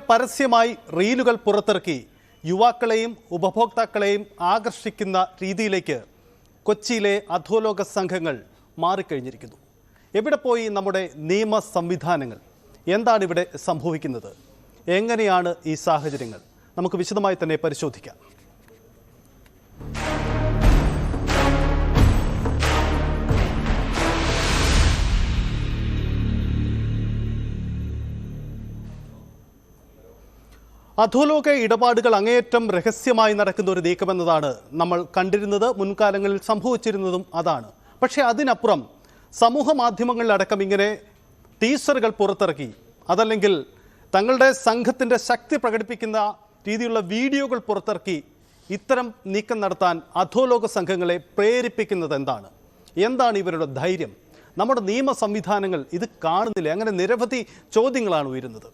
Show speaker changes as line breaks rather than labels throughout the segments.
പരസ്യമായി റീലുകൾ പുറത്തിറക്കി യുവാക്കളെയും ഉപഭോക്താക്കളെയും ആകർഷിക്കുന്ന രീതിയിലേക്ക് കൊച്ചിയിലെ അധോലോക സംഘങ്ങൾ മാറിക്കഴിഞ്ഞിരിക്കുന്നു. എവിടെ പോയി നമ്മുടെ നിയമ സംവിധാനങ്ങൾ? എന്താണ് ഇവിടെ സംഭവിക്കുന്നത്? എങ്ങനെയാണ് ഈ സാഹചര്യങ്ങൾ? നമുക്ക് വിശദമായി തന്നെ പരിശോധിക്കാം. അധോലോക ഇടപാടുകൾ അങ്ങേയറ്റം രഹസ്യമായി നടക്കുന്ന ഒരു നീക്കമെന്നതാണ് നമ്മൾ കണ്ടിരുന്നത്. മുൻകാലങ്ങളിൽ സംഭവിച്ചിരുന്നതും അതാണ്. പക്ഷേ അതിനപ്പുറം സമൂഹ മാധ്യമങ്ങളിലടക്കം ഇങ്ങനെ ടീസറുകൾ പുറത്തിറക്കി, അതല്ലെങ്കിൽ തങ്ങളുടെ സംഘത്തിൻ്റെ ശക്തി പ്രകടിപ്പിക്കുന്ന രീതിയിലുള്ള വീഡിയോകൾ പുറത്തിറക്കി ഇത്തരം നീക്കം നടത്താൻ അധോലോക സംഘങ്ങളെ പ്രേരിപ്പിക്കുന്നത് എന്താണ്? എന്താണ് ഇവരുടെ ധൈര്യം? നമ്മുടെ നിയമ സംവിധാനങ്ങൾ ഇത് കാണുന്നില്ല? അങ്ങനെ നിരവധി ചോദ്യങ്ങളാണ് ഉയരുന്നത്.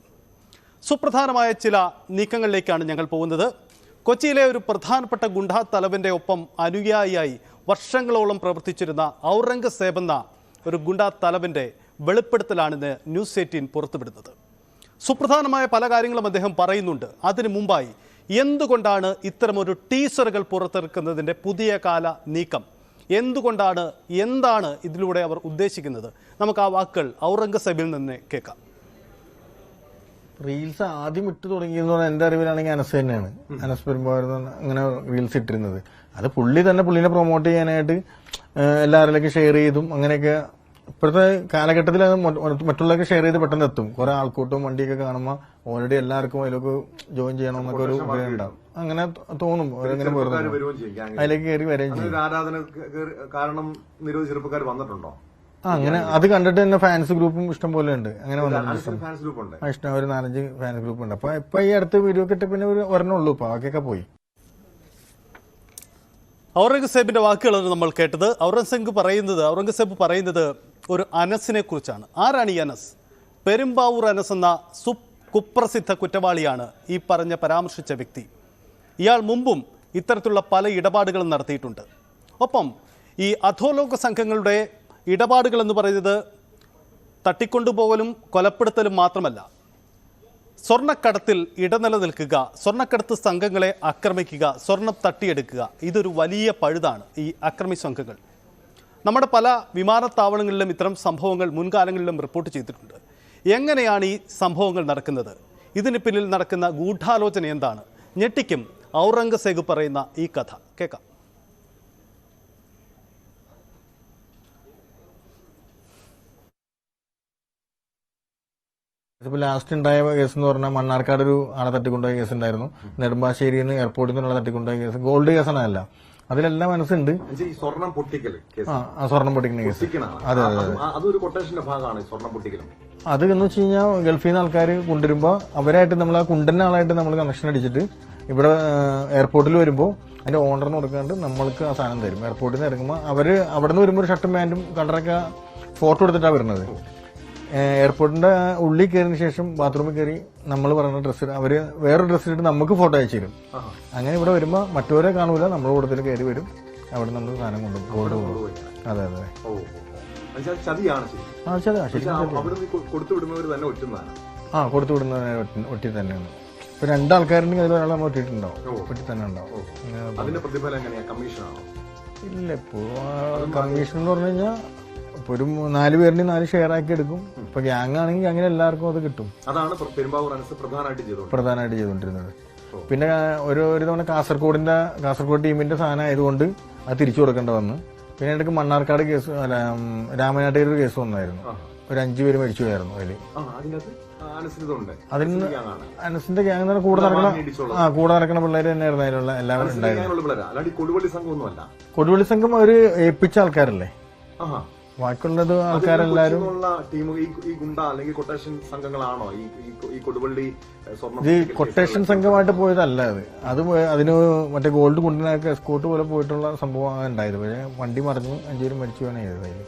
സുപ്രധാനമായ ചില നീക്കങ്ങളിലേക്കാണ് ഞങ്ങൾ പോകുന്നത്. കൊച്ചിയിലെ ഒരു പ്രധാനപ്പെട്ട ഗുണ്ടാ തലവൻ്റെ ഒപ്പം അനുയായിയായി വർഷങ്ങളോളം പ്രവർത്തിച്ചിരുന്ന ഔറംഗസേബ് എന്ന ഒരു ഗുണ്ടാ തലവൻ്റെ വെളിപ്പെടുത്തലാണിന്ന് ന്യൂസ് 18 പുറത്തുവിടുന്നത്. സുപ്രധാനമായ പല കാര്യങ്ങളും അദ്ദേഹം പറയുന്നുണ്ട്. അതിനു മുമ്പായി എന്തുകൊണ്ടാണ് ഇത്തരമൊരു ടീസറുകൾ പുറത്തിറക്കുന്നതിൻ്റെ പുതിയ കാല നീക്കം? എന്താണ് ഇതിലൂടെ അവർ ഉദ്ദേശിക്കുന്നത്? നമുക്ക് ആ വാക്കുകൾ ഔറംഗസേബിൽ നിന്ന് കേൾക്കാം.
റീൽസ് ആദ്യം ഇട്ട് തുടങ്ങിയെന്ന് പറഞ്ഞാൽ എന്റെ അറിവിലാണെങ്കിൽ അനസ് തന്നെയാണ്. അനസ് പെരുമ്പാവൂർ അങ്ങനെ റീൽസ് ഇട്ടിരുന്നത്. അത് പുള്ളിനെ പ്രൊമോട്ട് ചെയ്യാനായിട്ട് എല്ലാവരിലേക്കും ഷെയർ ചെയ്തും അങ്ങനെയൊക്കെ. ഇപ്പോഴത്തെ കാലഘട്ടത്തിൽ അത് മറ്റുള്ളവർക്ക് ഷെയർ ചെയ്ത് പെട്ടെന്ന് എത്തും. കുറെ ആൾക്കൂട്ടവും വണ്ടിയൊക്കെ കാണുമ്പോൾ ഓൾറെഡി എല്ലാവർക്കും അതിലേക്ക് ജോയിൻ ചെയ്യണമെന്നൊക്കെ ഒരു ഉണ്ടാവും. അങ്ങനെ തോന്നും, അവരങ്ങനെ അതിലേക്ക് കയറി വരികയും ചെയ്യും.
കാരണം നിരവധി ചെറുപ്പക്കാർ വന്നിട്ടുണ്ടോ?
അങ്ങനെ അത് കണ്ടിട്ട് തന്നെ ഫാൻസ് ഗ്രൂപ്പും ഇഷ്ടം പോലെ ഉണ്ട്. അങ്ങനെ വന്നിട്ടുണ്ട് ഇഷ്ടം ഒരു 4-5 ഫാൻസ് ഗ്രൂപ്പ് ഉണ്ട്. അപ്പൊ ഇപ്പൊ ഈ അടുത്ത് വീഡിയോ കിട്ടി പിന്നെ ഒരെണ്ണുള്ളൂ. ഇപ്പൊ ബാക്കിയൊക്കെ പോയി.
ഔറംഗസേബിന്റെ വാക്കുകളാണ് നമ്മൾ കേട്ടത്. ഔറംഗസേബ് പറയുന്നത് ഒരു അനസിനെ കുറിച്ചാണ്. ആരാണ് ഈ അനസ്? പെരുമ്പാവൂർ അനസ് എന്ന കുപ്രസിദ്ധ കുറ്റവാളിയാണ് ഈ പരാമർശിച്ച വ്യക്തി. ഇയാൾ മുമ്പും ഇത്തരത്തിലുള്ള പല ഇടപാടുകളും നടത്തിയിട്ടുണ്ട്. ഒപ്പം ഈ അധോലോക സംഘങ്ങളുടെ ഇടപാടുകൾ എന്ന് പറയുന്നത് തട്ടിക്കൊണ്ടുപോകലും കൊലപ്പെടുത്തലും മാത്രമല്ല, സ്വർണ്ണക്കടത്തിൽ ഇടനില നിൽക്കുക, സ്വർണ്ണക്കടത്ത് സംഘങ്ങളെ ആക്രമിക്കുക, സ്വർണം തട്ടിയെടുക്കുക. ഇതൊരു വലിയ പഴുതാണ് ഈ അക്രമി സംഘങ്ങൾ. നമ്മുടെ പല വിമാനത്താവളങ്ങളിലും ഇത്തരം സംഭവങ്ങൾ മുൻകാലങ്ങളിലും റിപ്പോർട്ട് ചെയ്തിട്ടുണ്ട്. എങ്ങനെയാണ് ഈ സംഭവങ്ങൾ നടക്കുന്നത്? ഇതിന് പിന്നിൽ നടക്കുന്ന ഗൂഢാലോചന എന്താണ്? ഞെട്ടിക്കും ഔറംഗസേബ് പറയുന്ന ഈ കഥ കേൾക്കാം.
ഇപ്പൊ ലാസ്റ്റ് ഉണ്ടായ കേസ് എന്ന് പറഞ്ഞാൽ മണ്ണാർക്കാട് ഒരു ആളെ തട്ടിക്കൊണ്ടുപോയ കേസ് ഉണ്ടായിരുന്നു. നെടുമ്പാശ്ശേരിയിൽ നിന്ന് എയർപോർട്ടിൽ നിന്നുള്ള തട്ടിക്കൊണ്ടുപോയ കേസ് ഗോൾഡ് കേസാണ്. അല്ല, അതിലെല്ലാം മനസ്സുണ്ട്.
സ്വർണം പൊട്ടിക്കൽ കേസ്.
സ്വർണം പൊട്ടിക്കുന്ന കേസ്. അതെ അതെ,
അതൊരു കൊട്ടേഷന്റെ ഭാഗമാണ് സ്വർണം പൊട്ടിക്കലും.
അത് എന്ന് വെച്ച് കഴിഞ്ഞാൽ ഗൾഫിൽ നിന്ന് ആൾക്കാർ കൊണ്ടുവരുമ്പോ അവരായിട്ട് നമ്മൾ ആ കുണ്ടന്റെ ആളായിട്ട് നമ്മൾ കണക്ഷൻ അടിച്ചിട്ട് ഇവിടെ എയർപോർട്ടിൽ വരുമ്പോൾ അതിന്റെ ഓണറിന് കൊടുക്കാണ്ട് നമ്മൾക്ക് ആ സാധനം തരും. എയർപോർട്ടിൽ നിന്ന് ഇറങ്ങുമ്പോൾ അവര് അവിടെ നിന്ന് വരുമ്പോൾ ഒരു ഷർട്ടും പാന്റും കളറൊക്കെ ഫോട്ടോ എടുത്തിട്ടാണ് വരുന്നത്. എയർപോർട്ടിന്റെ ഉള്ളിൽ കയറിയതിനു ശേഷം ബാത്റൂമിൽ കയറി നമ്മൾ പറയുന്ന ഡ്രസ്സ് അവര് വേറൊരു ഡ്രസ്സ് ഇട്ട് നമുക്ക് ഫോട്ടോ അയച്ചു തരും. അങ്ങനെ ഇവിടെ വരുമ്പോ മറ്റവരെ കാണൂല, നമ്മുടെ കൂട്ടത്തിൽ കയറി വരും. അവിടെ നമ്മൾ സാധനം കൊണ്ടുപോകും. അതെ അതെ, കൊടുത്തുവിടുന്നവരെ ഒറ്റി തന്നെയാണ്. ഇപ്പൊ 2 ആൾക്കാരുണ്ടെങ്കിൽ അതിൽ ഒരാൾ നമ്മൾ ഒറ്റിട്ടുണ്ടാവും, ഒറ്റി തന്നെ ഉണ്ടാവും. ഇല്ല, ഇപ്പൊ കമ്മീഷൻ എന്ന് പറഞ്ഞു കഴിഞ്ഞാൽ ഇപ്പൊ ഒരു 4 പേരിന് 4 ഷെയർ ആക്കി എടുക്കും. ഇപ്പൊ ഗ്യാങ് ആണെങ്കിൽ അങ്ങനെ എല്ലാവർക്കും അത് കിട്ടും.
അതാണ്
പ്രധാനമായിട്ട് ചെയ്തുകൊണ്ടിരുന്നത്. പിന്നെ ഒരു തവണ കാസർഗോഡ് ടീമിന്റെ സാധനം ആയതുകൊണ്ട് അത് തിരിച്ചു കൊടുക്കേണ്ട വന്നു. പിന്നെ ഇടയ്ക്ക് മണ്ണാർക്കാട് കേസ്, രാമനാട്ടുകാർ ഒരു കേസ് വന്നായിരുന്നു. ഒരു 5 പേര് മരിച്ചു പോയായിരുന്നു അതില്. അതിന് അനസിന്റെ ഗ്യാങ് തന്നെ കൂടെ നടക്കണ പിള്ളേര് തന്നെയായിരുന്നു അതിലുള്ള എല്ലാവരും ഉണ്ടായിരുന്നു. കൊടുവള്ളി സംഘം അവര് ഏൽപ്പിച്ച ആൾക്കാരല്ലേ, ബാക്കിയുള്ളത് ആൾക്കാരെല്ലാരും കൊട്ടേഷൻ സംഘമായിട്ട് പോയതല്ല. അത് അതിന് മറ്റേ ഗോൾഡ് കൊണ്ടുവന്നൊക്കെ എസ്കോർട്ട് പോലെ പോയിട്ടുള്ള സംഭവമാണ് ഉണ്ടായത്. പക്ഷേ വണ്ടി മറിഞ്ഞു 5 പേരും മരിച്ചു പോകാൻ ചെയ്തത്. അതിൽ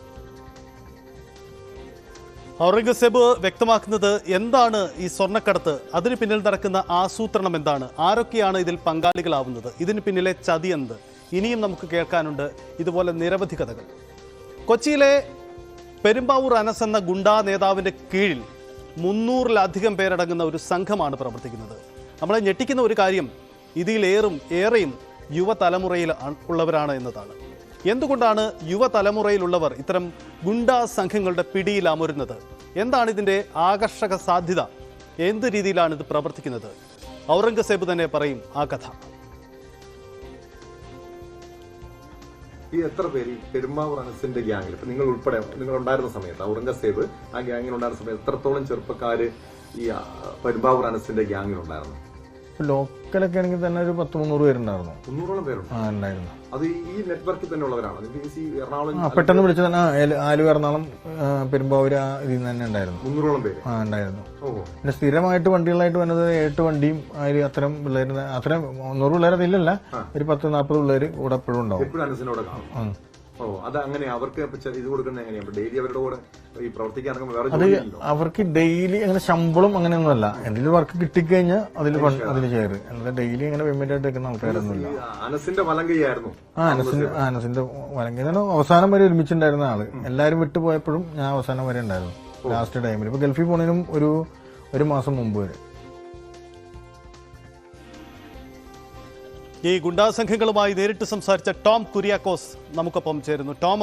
ഔറംഗസേബ് വ്യക്തമാക്കുന്നത് എന്താണ് ഈ സ്വർണ്ണക്കടത്ത്? അതിന് പിന്നിൽ നടക്കുന്ന ആസൂത്രണം എന്താണ്? ആരൊക്കെയാണ് ഇതിൽ പങ്കാളികളാവുന്നത്? ഇതിന് പിന്നിലെ ചതി എന്ത്? ഇനിയും നമുക്ക് കേൾക്കാനുണ്ട് ഇതുപോലെ നിരവധി കഥകൾ. കൊച്ചിയിലെ പെരുമ്പാവൂർ അനസ് എന്ന ഗുണ്ടാ നേതാവിൻ്റെ കീഴിൽ 300-ലധികം പേരടങ്ങുന്ന ഒരു സംഘമാണ് പ്രവർത്തിക്കുന്നത്. നമ്മളെ ഞെട്ടിക്കുന്ന ഒരു കാര്യം ഏറെയും യുവതലമുറയിൽ ഉള്ളവരാണ് എന്നതാണ്. എന്തുകൊണ്ടാണ് യുവതലമുറയിലുള്ളവർ ഇത്തരം ഗുണ്ടാ സംഘങ്ങളുടെ പിടിയിൽ അമരുന്നത്? എന്താണ് ഇതിൻ്റെ ആകർഷക സാധ്യത? എന്ത് രീതിയിലാണ് ഇത് പ്രവർത്തിക്കുന്നത്? ഔറംഗസേബ് തന്നെ പറയും ആ കഥ.
ഈ എത്ര പേര് ഈ പെരുമ്പാവൂർ അനസിന്റെ ഗ്യാങ്ങിൽ ഇപ്പൊ നിങ്ങൾ ഉൾപ്പെടെ നിങ്ങൾ ഉണ്ടായിരുന്ന സമയത്ത് ഔറംഗസേബ് ആ ഗ്യാങ്ങിൽ ഉണ്ടായിരുന്ന സമയത്ത് എത്രത്തോളം ചെറുപ്പക്കാര് ഈ പെരുമ്പാവൂർ അനസിന്റെ ഗ്യാങ്ങിൽ ഉണ്ടായിരുന്നു?
ലോക്കലൊക്കെ ആണെങ്കിൽ തന്നെ ഒരു 10-300 പേരുണ്ടായിരുന്നു.
300ഓളം പേരുണ്ട്.
ഉണ്ടായിരുന്നു.
അത് ഈ നെറ്റ്വർക്കിൽ തന്നെ ഉള്ളവരാണ്. എറണാകുളം
പെട്ടെന്ന് വിളിച്ചു തന്നെ ആലുവ, എറണാകുളം, പെരുമ്പാവൂര് ഇതിൽ നിന്ന് തന്നെ ഉണ്ടായിരുന്നു.
300ഓളം പേര്
ഉണ്ടായിരുന്നു. പിന്നെ സ്ഥിരമായിട്ട് വണ്ടികളായിട്ട് വന്നത് 8 വണ്ടിയും അതിൽ അത്തരം പിള്ളേർ, അത്രയും 100 പിള്ളേർ അതിലല്ല, ഒരു 10-40 പിള്ളേര് കൂടെ എപ്പോഴും ഉണ്ടാവും.
എപ്പോഴും അനസിനോട് കാണും. അത് അങ്ങനെ അവർക്ക് ഇത് കൊടുക്കുന്നത് എങ്ങനെയാണ്? ഡെയിലി അവരുടെ കൂടെ ഈ പ്രവർത്തിക്കാൻ
അത് അവർക്ക് ഡെയിലി അങ്ങനെ ശമ്പളം അങ്ങനെയൊന്നുമല്ല. എന്തെങ്കിലും വർക്ക് കിട്ടിക്കഴിഞ്ഞാൽ അതിൽ ചേര്, അല്ലാതെ ഡെയിലി അങ്ങനെ പേയ്മെന്റ് ആയിട്ട് വെക്കുന്ന ആൾക്കാരൊന്നുമില്ല.
അനസിന്റെ വലങ്കയായിരുന്നു.
അനസിന്റെ വലങ്കി അവസാനം വരെ ഒരുമിച്ചുണ്ടായിരുന്ന ആള്. എല്ലാരും വിട്ടുപോയപ്പോഴും ഞാൻ അവസാനം വരെ ഉണ്ടായിരുന്നു. ലാസ്റ്റ് ടൈമിൽ ഇപ്പൊ ഗൾഫിൽ പോണതിനും ഒരു മാസം മുമ്പ് വരെ.
ഈ ഗുണ്ടാസംഘങ്ങളുമായി നേരിട്ട് സംസാരിച്ച ടോം കുര്യാക്കോസ് നമുക്കൊപ്പം ചേരുന്നു. ടോം,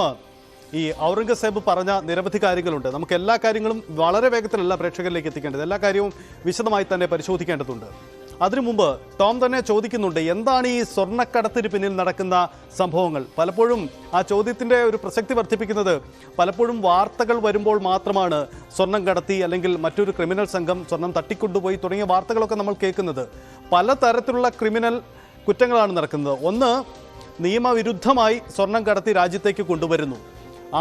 ഈ ഔറംഗസേബ് പറഞ്ഞ നിരവധി കാര്യങ്ങളുണ്ട്. നമുക്ക് എല്ലാ കാര്യങ്ങളും വളരെ വേഗത്തിലല്ല പ്രേക്ഷകരിലേക്ക് എത്തിക്കേണ്ടത്. എല്ലാ കാര്യവും വിശദമായി തന്നെ പരിശോധിക്കേണ്ടതുണ്ട്. അതിനു മുമ്പ് ടോം തന്നെ ചോദിക്കുന്നുണ്ട്, എന്താണ് ഈ സ്വർണ്ണക്കടത്തിന് പിന്നിൽ നടക്കുന്ന സംഭവങ്ങൾ? പലപ്പോഴും ആ ചോദ്യത്തിൻ്റെ ഒരു പ്രസക്തി വർദ്ധിപ്പിക്കുന്നത്, പലപ്പോഴും വാർത്തകൾ വരുമ്പോൾ മാത്രമാണ് സ്വർണം കടത്തി അല്ലെങ്കിൽ മറ്റൊരു ക്രിമിനൽ സംഘം സ്വർണം തട്ടിക്കൊണ്ടുപോയി തുടങ്ങിയ വാർത്തകളൊക്കെ നമ്മൾ കേൾക്കുന്നത്. പലതരത്തിലുള്ള ക്രിമിനൽ കുറ്റങ്ങളാണ് നടക്കുന്നത്. ഒന്ന്, നിയമവിരുദ്ധമായി സ്വർണം കടത്തി രാജ്യത്തേക്ക് കൊണ്ടുവരുന്നു.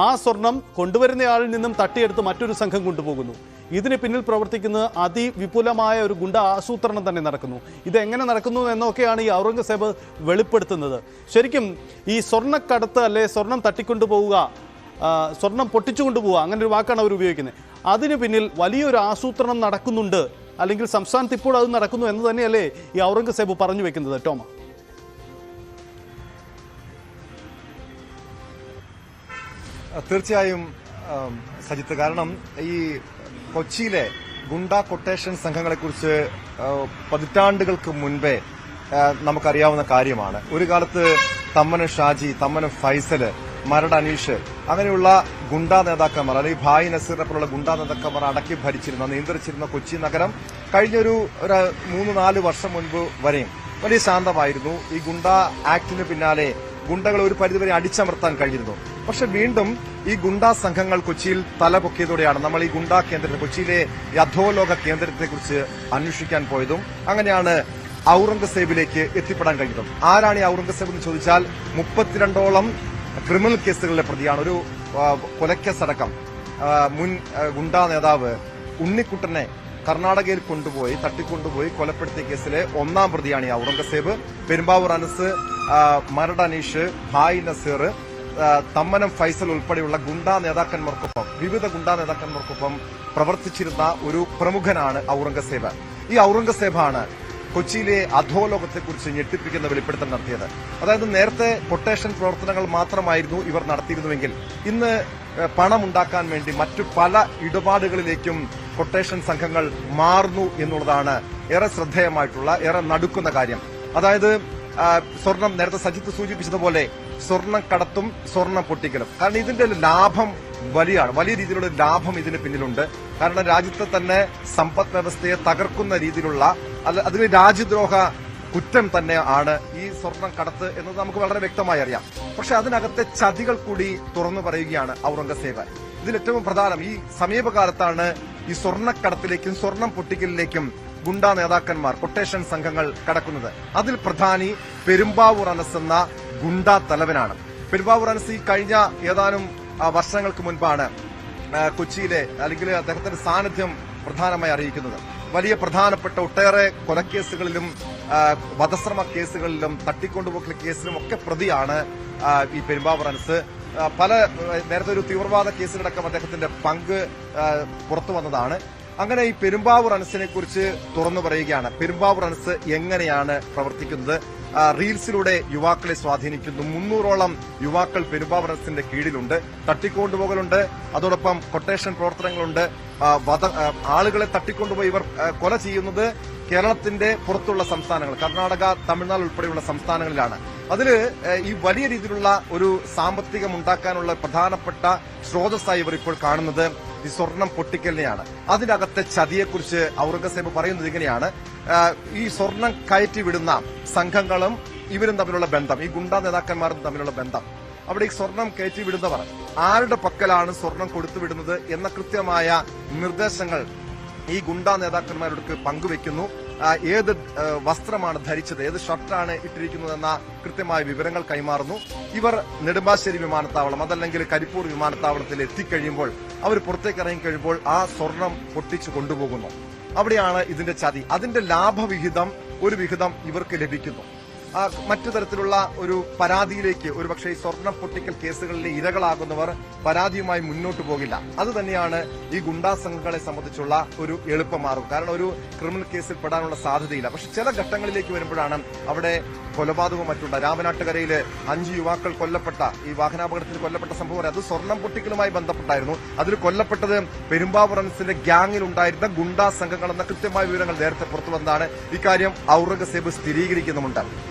ആ സ്വർണം കൊണ്ടുവരുന്നയാളിൽ നിന്നും തട്ടിയെടുത്ത് മറ്റൊരു സംഘം കൊണ്ടുപോകുന്നു. ഇതിന് പിന്നിൽ പ്രവർത്തിക്കുന്ന അതിവിപുലമായ ഒരു ഗുണ്ട ആസൂത്രണം തന്നെ നടക്കുന്നു. ഇതെങ്ങനെ നടക്കുന്നു എന്നൊക്കെയാണ് ഈ ഔറംഗസേബ് വെളിപ്പെടുത്തുന്നത്. ശരിക്കും ഈ സ്വർണ്ണക്കടത്ത് അല്ലെ സ്വർണം തട്ടിക്കൊണ്ടുപോവുക, സ്വർണം പൊട്ടിച്ചുകൊണ്ടുപോവുക, അങ്ങനെ ഒരു വാക്കാണ് അവർ ഉപയോഗിക്കുന്നത്. അതിന് പിന്നിൽ വലിയൊരു ആസൂത്രണം നടക്കുന്നുണ്ട്, അല്ലെങ്കിൽ സംസ്ഥാനത്ത് ഇപ്പോൾ അത് നടക്കുന്നു എന്ന് തന്നെയല്ലേ ഈ ഔറംഗസേബ് പറഞ്ഞു വെക്കുന്നത്? ടോമ,
തീർച്ചയായും സജിത്ത്, കാരണം ഈ കൊച്ചിയിലെ ഗുണ്ട കൊട്ടേഷൻ സംഘങ്ങളെക്കുറിച്ച് പതിറ്റാണ്ടുകൾക്ക് മുൻപേ നമുക്കറിയാവുന്ന കാര്യമാണ്. ഒരു കാലത്ത് തമ്മനം ഷാജി, തമ്മനം ഫൈസൽ, മരട് അനീഷ്, അങ്ങനെയുള്ള ഗുണ്ടാ നേതാക്കന്മാർ, അല്ലെങ്കിൽ ഭായ് നസീറിനെ പോലുള്ള ഗുണ്ടാ നേതാക്കന്മാർ അടക്കി ഭരിച്ചിരുന്ന, നിയന്ത്രിച്ചിരുന്ന കൊച്ചി നഗരം കഴിഞ്ഞൊരു 3-4 വർഷം മുൻപ് വരെയും വലിയ ശാന്തമായിരുന്നു. ഈ ഗുണ്ടാ ആക്ടിന് പിന്നാലെ ഗുണ്ടകളെ ഒരു പരിധിവരെ അടിച്ചമർത്താൻ കഴിഞ്ഞിരുന്നു. പക്ഷെ വീണ്ടും ഈ ഗുണ്ടാ സംഘങ്ങൾ കൊച്ചിയിൽ തലപൊക്കിയതോടെയാണ് നമ്മൾ ഈ ഗുണ്ടാ കേന്ദ്രത്തെ, കൊച്ചിയിലെ അധോലോക കേന്ദ്രത്തെക്കുറിച്ച് അന്വേഷിക്കാൻ പോയതും അങ്ങനെയാണ് ഔറംഗസേബിലേക്ക് എത്തിപ്പെടാൻ കഴിഞ്ഞതും. ആരാണ് ഈ ഔറംഗസേബ് എന്ന് ചോദിച്ചാൽ 32ഓളം ക്രിമിനൽ കേസുകളിലെ പ്രതിയാണ്. ഒരു കൊലക്കേസടക്കം മുൻ ഗുണ്ടാ നേതാവ് ഉണ്ണിക്കുട്ടനെ കർണാടകയിൽ തട്ടിക്കൊണ്ടുപോയി കൊലപ്പെടുത്തിയ കേസിലെ 1ാം പ്രതിയാണ് ഈ ഔറംഗസേബ്. പെരുമ്പാവൂർ അനസ്, മരട് അനീഷ്, ഭായ് നസീർ, തമ്മനം ഫൈസൽ ഉൾപ്പെടെയുള്ള ഗുണ്ടാ നേതാക്കന്മാർക്കൊപ്പം, വിവിധ ഗുണ്ടാ നേതാക്കന്മാർക്കൊപ്പം പ്രവർത്തിച്ചിരുന്ന ഒരു പ്രമുഖനാണ് ഔറംഗസേബ്. ഈ ഔറംഗസേബാണ് കൊച്ചിയിലെ അധോലോകത്തെക്കുറിച്ച് ഞെട്ടിപ്പിക്കുന്ന വെളിപ്പെടുത്തൽ നടത്തിയത്. അതായത് നേരത്തെ കൊട്ടേഷൻ പ്രവർത്തനങ്ങൾ മാത്രമായിരുന്നു ഇവർ നടത്തിയിരുന്നുവെങ്കിൽ ഇന്ന് പണമുണ്ടാക്കാൻ വേണ്ടി മറ്റു പല ഇടപാടുകളിലേക്കും കൊട്ടേഷൻ സംഘങ്ങൾ മാറുന്നു എന്നുള്ളതാണ് ഏറെ ശ്രദ്ധേയമായിട്ടുള്ള, ഏറെ നടുക്കുന്ന കാര്യം. അതായത് സ്വർണം, നേരത്തെ സജിത്ത് സൂചിപ്പിച്ചതുപോലെ സ്വർണം കടത്തും സ്വർണം പൊട്ടിക്കലും. കാരണം ഇതിന്റെ ലാഭം വലിയ രീതിയിലുള്ള ലാഭം ഇതിന് പിന്നിലുണ്ട്. കാരണം രാജ്യത്തെ തന്നെ സമ്പദ് വ്യവസ്ഥയെ തകർക്കുന്ന രീതിയിലുള്ള, അതിന് രാജ്യദ്രോഹ കുറ്റം തന്നെ ആണ് ഈ സ്വർണം കടത്ത് എന്നത് നമുക്ക് വളരെ വ്യക്തമായി അറിയാം. പക്ഷെ അതിനകത്തെ ചതികൾ കൂടി തുറന്നു പറയുകയാണ് ഔറംഗസേബ്. ഇതിലേറ്റവും പ്രധാനം, ഈ സമീപകാലത്താണ് ഈ സ്വർണ്ണക്കടത്തിലേക്കും സ്വർണം പൊട്ടിക്കലിലേക്കും ഗുണ്ടാ നേതാക്കന്മാർ, കൊട്ടേഷൻ സംഘങ്ങൾ കടക്കുന്നത്. അതിൽ പ്രധാനി പെരുമ്പാവൂർ അനസ് എന്ന ഗുണ്ടാ തലവനാണ്. പെരുമ്പാവൂർ അനസ് ഈ കഴിഞ്ഞ ഏതാനും വർഷങ്ങൾക്ക് മുൻപാണ് കൊച്ചിയിലെ, അല്ലെങ്കിൽ അദ്ദേഹത്തിന്റെ സാന്നിധ്യം പ്രധാനമായി അറിയിക്കുന്നത്. വലിയ പ്രധാനപ്പെട്ട ഒട്ടേറെ കൊലക്കേസുകളിലും വധശ്രമ കേസുകളിലും തട്ടിക്കൊണ്ടുപോക്കൽ കേസിലും ഒക്കെ പ്രതിയാണ് ഈ പെരുമ്പാവൂർ അനസ്. നേരത്തെ ഒരു തീവ്രവാദ കേസിലടക്കം അദ്ദേഹത്തിന്റെ പങ്ക് പുറത്തു വന്നതാണ്. അങ്ങനെ ഈ പെരുമ്പാവൂർ അനസിനെ കുറിച്ച് തുറന്നു പറയുകയാണ്. പെരുമ്പാവൂർ അനസ് എങ്ങനെയാണ് പ്രവർത്തിക്കുന്നത്? റീൽസിലൂടെ യുവാക്കളെ സ്വാധീനിക്കുന്നു. 300ഓളം യുവാക്കൾ പെരുമ്പാവൂർ അനസിന്റെ കീഴിലുണ്ട്. തട്ടിക്കൊണ്ടുപോകലുണ്ട്, അതോടൊപ്പം കൊട്ടേഷൻ പ്രവർത്തനങ്ങളുണ്ട്. ആളുകളെ തട്ടിക്കൊണ്ടുപോയി ഇവർ കൊല ചെയ്യുന്നത് കേരളത്തിന്റെ പുറത്തുള്ള സംസ്ഥാനങ്ങൾ, കർണാടക, തമിഴ്നാട് ഉൾപ്പെടെയുള്ള സംസ്ഥാനങ്ങളിലാണ്. അതില് ഈ വലിയ രീതിയിലുള്ള ഒരു സാമ്പത്തികം ഉണ്ടാക്കാനുള്ള പ്രധാനപ്പെട്ട സ്രോതസ്സായി ഇവർ ഇപ്പോൾ കാണുന്നത് ഈ സ്വർണം പൊട്ടിക്കലിനെയാണ്. അതിനകത്തെ ചതിയെക്കുറിച്ച് ഔറംഗസേബ് പറയുന്നത് ഇങ്ങനെയാണ്. ഈ സ്വർണം കയറ്റി വിടുന്ന സംഘങ്ങളും ഇവരും തമ്മിലുള്ള ബന്ധം, ഈ ഗുണ്ടാ നേതാക്കന്മാരും തമ്മിലുള്ള ബന്ധം, അവിടെ ഈ സ്വർണം കയറ്റി വിടുന്നവർ ആരുടെ പക്കലാണ് സ്വർണം കൊടുത്തുവിടുന്നത് എന്ന കൃത്യമായ നിർദ്ദേശങ്ങൾ ഈ ഗുണ്ടാ നേതാക്കന്മാരോട് പങ്കുവെക്കുന്നു. ഏത് വസ്ത്രമാണ് ധരിച്ചത്, ഏത് ഷർട്ടാണ് ഇട്ടിരിക്കുന്നതെന്ന കൃത്യമായ വിവരങ്ങൾ കൈമാറുന്നു. ഇവർ നെടുമ്പാശ്ശേരി വിമാനത്താവളം അതല്ലെങ്കിൽ കരിപ്പൂർ വിമാനത്താവളത്തിൽ എത്തിക്കഴിയുമ്പോൾ, അവർ പുറത്തേക്ക് ഇറങ്ങിക്കഴിയുമ്പോൾ ആ സ്വർണം പൊട്ടിച്ചു കൊണ്ടുപോകുന്നു. അവിടെയാണ് ഇതിന്റെ ചതി. അതിന്റെ ലാഭവിഹിതം ഒരു വിഹിതം ഇവർക്ക് ലഭിക്കുന്നു. മറ്റു തരത്തിലുള്ള ഒരു പരാതിയിലേക്ക് ഒരുപക്ഷെ ഈ സ്വർണം പൊട്ടിക്കൽ കേസുകളിലെ ഇരകളാകുന്നവർ പരാതിയുമായി മുന്നോട്ട് പോകില്ല. അത് തന്നെയാണ് ഈ ഗുണ്ടാ സംഘങ്ങളെ സംബന്ധിച്ചുള്ള ഒരു എളുപ്പമാർഗം. കാരണം ഒരു ക്രിമിനൽ കേസിൽ പെടാനുള്ള സാധ്യതയില്ല. പക്ഷെ ചില ഘട്ടങ്ങളിലേക്ക് വരുമ്പോഴാണ് അവിടെ കൊലപാതകവും മറ്റുണ്ട്. രാമനാട്ടുകരയിൽ 5 യുവാക്കൾ കൊല്ലപ്പെട്ട, ഈ വാഹനാപകടത്തിൽ കൊല്ലപ്പെട്ട സംഭവം അത് സ്വർണം പൊട്ടിക്കലുമായി ബന്ധപ്പെട്ടായിരുന്നു. അതിൽ കൊല്ലപ്പെട്ടത് പെരുമ്പാവൂർ അനസിന്റെ ഗ്യാങ്ങിലുണ്ടായിരുന്ന ഗുണ്ടാ സംഘങ്ങളെന്ന കൃത്യമായ വിവരങ്ങൾ നേരത്തെ പുറത്തു വന്നതാണ്. ഇക്കാര്യം ഔറംഗസേബ് സ്ഥിരീകരിക്കുന്നുമുണ്ട്.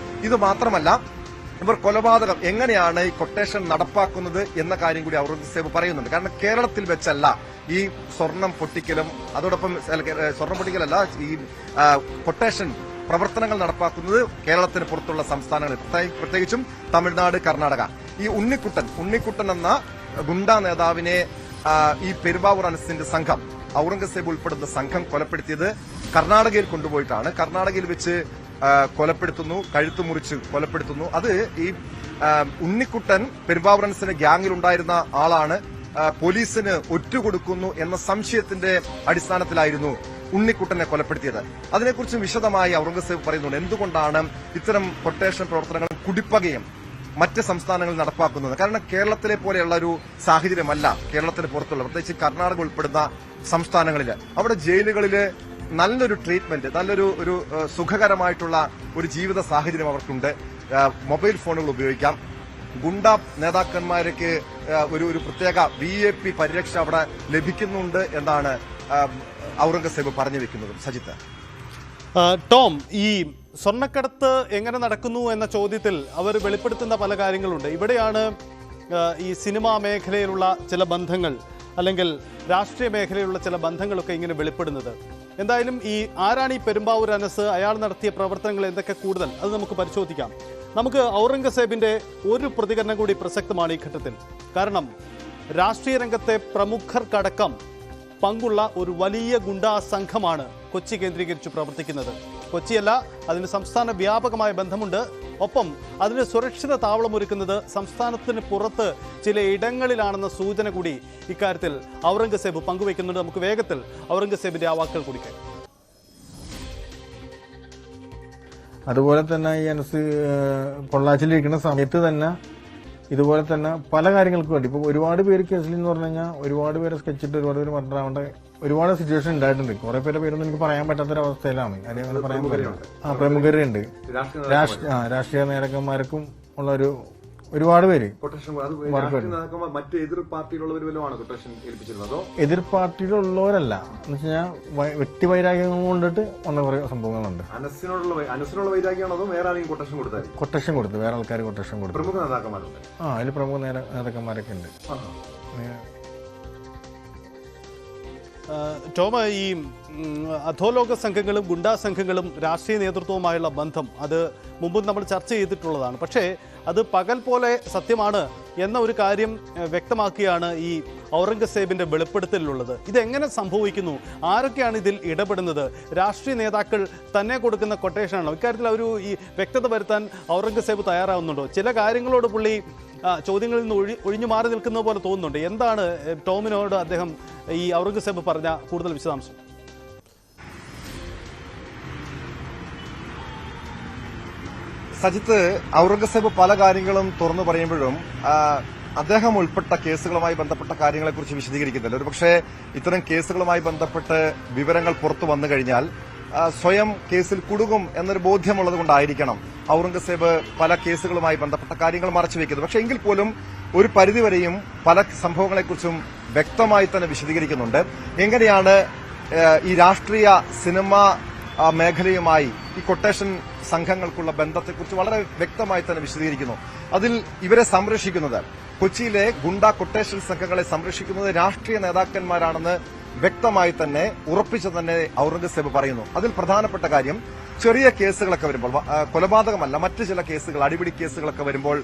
ഇത് മാത്രമല്ല, ഇവർ കൊലപാതകം എങ്ങനെയാണ് ഈ കൊട്ടേഷൻ നടപ്പാക്കുന്നത് എന്ന കാര്യം കൂടി ഔറംഗസേബ് പറയുന്നുണ്ട്. കാരണം കേരളത്തിൽ വെച്ചല്ല ഈ സ്വർണം പൊട്ടിക്കലും, അതോടൊപ്പം സ്വർണം പൊട്ടിക്കലല്ല, ഈ കൊട്ടേഷൻ പ്രവർത്തനങ്ങൾ നടപ്പാക്കുന്നത് കേരളത്തിന് പുറത്തുള്ള സംസ്ഥാനങ്ങളിൽ, പ്രത്യേകിച്ചും തമിഴ്നാട്, കർണാടക. ഈ ഉണ്ണിക്കുട്ടൻ എന്ന ഗുണ്ടാ നേതാവിനെ ഈ പെരുമ്പാവൂർ അനസിന്റെ സംഘം, ഔറംഗസേബ് ഉൾപ്പെടുന്ന സംഘം കൊലപ്പെടുത്തിയത് കർണാടകയിൽ കൊണ്ടുപോയിട്ടാണ്. കർണാടകയിൽ വെച്ച് കൊലപ്പെടുത്തുന്നു, കഴുത്തു മുറിച്ച് കൊലപ്പെടുത്തുന്നു. അത് ഈ ഉണ്ണിക്കുട്ടൻ പെരുമ്പാവൂർ അനസിന്റെ ഗ്യാങ്ങിലുണ്ടായിരുന്ന ആളാണ്, പോലീസിന് ഒറ്റുകൊടുക്കുന്നു എന്ന സംശയത്തിന്റെ അടിസ്ഥാനത്തിലായിരുന്നു ഉണ്ണിക്കുട്ടനെ കൊലപ്പെടുത്തിയത്. അതിനെക്കുറിച്ച് വിശദമായി ഔറംഗസേബ് പറയുന്നുണ്ട്. എന്തുകൊണ്ടാണ് ഇത്തരം കൊട്ടേഷൻ പ്രവർത്തനങ്ങളും കുടിപ്പകയും മറ്റ് സംസ്ഥാനങ്ങളിൽ നടപ്പാക്കുന്നത്? കാരണം കേരളത്തിലെ പോലെയുള്ള ഒരു സാഹചര്യമല്ല കേരളത്തിന് പുറത്തുള്ള, പ്രത്യേകിച്ച് കർണാടക ഉൾപ്പെടുന്ന സംസ്ഥാനങ്ങളിൽ. അവിടെ ജയിലുകളില് നല്ലൊരു ട്രീറ്റ്മെന്റ്, നല്ലൊരു സുഖകരമായിട്ടുള്ള ഒരു ജീവിത സാഹചര്യം അവർക്കുണ്ട്. മൊബൈൽ ഫോണുകൾ ഉപയോഗിക്കാം. ഗുണ്ടാ നേതാക്കന്മാർക്ക് ഒരു പ്രത്യേക VIP പരിരക്ഷ അവിടെ ലഭിക്കുന്നുണ്ട് എന്നാണ് ഔറംഗസേബ് പറഞ്ഞു വെക്കുന്നത്. സജിത്ത്,
ടോം, ഈ സ്വർണ്ണക്കടത്ത് എങ്ങനെ നടക്കുന്നു എന്ന ചോദ്യത്തിൽ അവർ വെളിപ്പെടുത്തുന്ന പല കാര്യങ്ങളുണ്ട്. ഇവിടെയാണ് ഈ സിനിമാ മേഖലയിലുള്ള ചില ബന്ധങ്ങൾ അല്ലെങ്കിൽ രാഷ്ട്രീയ മേഖലയിലുള്ള ചില ബന്ധങ്ങളൊക്കെ ഇങ്ങനെ വെളിപ്പെടുന്നത്. എന്തായാലും ഈ ആരാണ് ഈ പെരുമ്പാവൂർ അനസ്, അയാൾ നടത്തിയ പ്രവർത്തനങ്ങൾ എന്തൊക്കെ കൂടുതൽ, അത് നമുക്ക് പരിശോധിക്കാം. നമുക്ക് ഔറംഗസേബിന്റെ ഒരു പ്രതികരണം കൂടി പ്രസക്തമാണ് ഈ ഘട്ടത്തിൽ. കാരണം രാഷ്ട്രീയ രംഗത്തെ പ്രമുഖർക്കടക്കം പങ്കുള്ള ഒരു വലിയ ഗുണ്ടാ സംഘമാണ് കൊച്ചി കേന്ദ്രീകരിച്ച് പ്രവർത്തിക്കുന്നത്. കൊച്ചിയല്ല, അതിന് സംസ്ഥാന വ്യാപകമായ ബന്ധമുണ്ട്. ഒപ്പം അതിന് സുരക്ഷിത താവളമൊരുക്കുന്നത് സംസ്ഥാനത്തിന് പുറത്ത് ചില ഇടങ്ങളിലാണെന്ന സൂചന കൂടി ഇക്കാര്യത്തിൽ ഔറംഗസേബ് പങ്കുവയ്ക്കുന്നുണ്ട്. നമുക്ക് വേഗത്തിൽ ഔറംഗസേബിന്റെ ആ വാക്കുകൾ കൂടി കേൾക്കാം.
അതുപോലെ തന്നെ ഈ അനസ് പൊള്ളാച്ചിലിരിക്കുന്ന സമയത്ത് തന്നെ ഇതുപോലെ തന്നെ പല കാര്യങ്ങൾക്കും വേണ്ടി ഇപ്പോൾ ഒരുപാട് പേര് കേസിൽ എന്ന് പറഞ്ഞു കഴിഞ്ഞാൽ ഒരുപാട് പേരെ സ്കെച്ചിട്ട് ഒരുപാട് പേര് മർഡറാവേണ്ട ഒരുപാട് സിറ്റുവേഷൻ ഉണ്ടായിട്ടുണ്ട്. കുറെ പേരുടെ പേരൊന്നും എനിക്ക് പറയാൻ പറ്റാത്തൊരവസ്ഥയിലാണ്. അല്ലെങ്കിൽ പറയാൻ പറ്റില്ല. പ്രമുഖരുണ്ട്, രാഷ്ട്രീയ നേതാക്കന്മാർക്കും ഉള്ള ഒരുപാട് പേര്.
മറ്റ് എതിർ പാർട്ടിയിലുള്ളവരുമാണ് കൊട്ടേഷൻ ഏൽപ്പിച്ചിരുന്നതോ?
എതിർ പാർട്ടിയിലുള്ളവരല്ല, എന്ന് വെച്ച് കഴിഞ്ഞാൽ വ്യക്തിവൈരാഗ്യം കൊണ്ടിട്ട് വന്ന കുറെ സംഭവങ്ങളുണ്ട്.
അനസിനുള്ള വൈരാഗ്യമാണോ അതോ വേറെ ആരെങ്കിലും കൊട്ടേഷൻ കൊടുത്താൽ?
കൊട്ടേഷൻ കൊടുത്തു, വേറെ ആൾക്കാർ കൊട്ടേഷൻ കൊടുത്തു.
പ്രമുഖ നേതാക്കന്മാരുണ്ട്.
അതിൽ പ്രമുഖ നേതാക്കന്മാരൊക്കെ ഉണ്ട്.
ടോമ, ഈ അധോലോക സംഘങ്ങളും ഗുണ്ടാ സംഘങ്ങളും രാഷ്ട്രീയ നേതൃത്വവുമായുള്ള ബന്ധം അത് മുമ്പും നമ്മൾ ചർച്ച ചെയ്തിട്ടുള്ളതാണ്. പക്ഷേ അത് പകൽ പോലെ സത്യമാണ് എന്ന ഒരു കാര്യം വ്യക്തമാക്കിയാണ് ഈ ഔറംഗസേബിന്റെ വെളിപ്പെടുത്തലിലുള്ളത്. ഇതെങ്ങനെ സംഭവിക്കുന്നു? ആരൊക്കെയാണ് ഇതിൽ ഇടപെടുന്നത്? രാഷ്ട്രീയ നേതാക്കൾ തന്നെ കൊടുക്കുന്ന കൊട്ടേഷനാണോ? ഇക്കാര്യത്തിൽ ഒരു ഈ വ്യക്തത വരുത്താൻ ഔറംഗസേബ് തയ്യാറാവുന്നുണ്ടോ? ചില കാര്യങ്ങളോട് പുള്ളി ചോദ്യങ്ങളിൽ നിന്ന് ഒഴിഞ്ഞു മാറി നിൽക്കുന്ന പോലെ തോന്നുന്നുണ്ട്. എന്താണ് ടോമിനോട് അദ്ദേഹം ഈ ഔറംഗസേബ് പറഞ്ഞ കൂടുതൽ വിശദാംശം?
സജിത്ത്, ഔറംഗസേബ് പല കാര്യങ്ങളും തുറന്നു പറയുമ്പോഴും അദ്ദേഹം ഉൾപ്പെട്ട കേസുകളുമായി ബന്ധപ്പെട്ട കാര്യങ്ങളെക്കുറിച്ച് വിശദീകരിക്കുന്നില്ല. ഒരുപക്ഷെ ഇത്തരം കേസുകളുമായി ബന്ധപ്പെട്ട് വിവരങ്ങൾ പുറത്തു വന്നു കഴിഞ്ഞാൽ സ്വയം കേസിൽ കുടുങ്ങും എന്നൊരു ബോധ്യമുള്ളത് കൊണ്ടായിരിക്കണം ഔറംഗസേബ് പല കേസുകളുമായി ബന്ധപ്പെട്ട കാര്യങ്ങൾ മറച്ചുവെക്കുന്നത്. പക്ഷെ എങ്കിൽ പോലും ഒരു പരിധിവരെയും പല സംഭവങ്ങളെക്കുറിച്ചും വ്യക്തമായി തന്നെ വിശദീകരിക്കുന്നുണ്ട്. എങ്ങനെയാണ് ഈ രാഷ്ട്രീയ സിനിമ മേഖലയുമായി ഈ കൊട്ടേഷൻ സംഘങ്ങൾക്കുള്ള ബന്ധത്തെക്കുറിച്ച് വളരെ വ്യക്തമായി തന്നെ വിശദീകരിക്കുന്നു. അതിൽ ഇവരെ സംരക്ഷിക്കുന്നത്, കൊച്ചിയിലെ ഗുണ്ട കൊട്ടേഷൻ സംഘങ്ങളെ സംരക്ഷിക്കുന്നത് രാഷ്ട്രീയ നേതാക്കന്മാരാണെന്ന് വ്യക്തമായി തന്നെ ഉറപ്പിച്ചു തന്നെ ഔറംഗസേബ് പറയുന്നു. അതിൽ പ്രധാനപ്പെട്ട കാര്യം, ചെറിയ കേസുകളൊക്കെ വരുമ്പോൾ, കൊലപാതകമല്ല മറ്റു ചില കേസുകൾ, അടിപിടി കേസുകളൊക്കെ വരുമ്പോൾ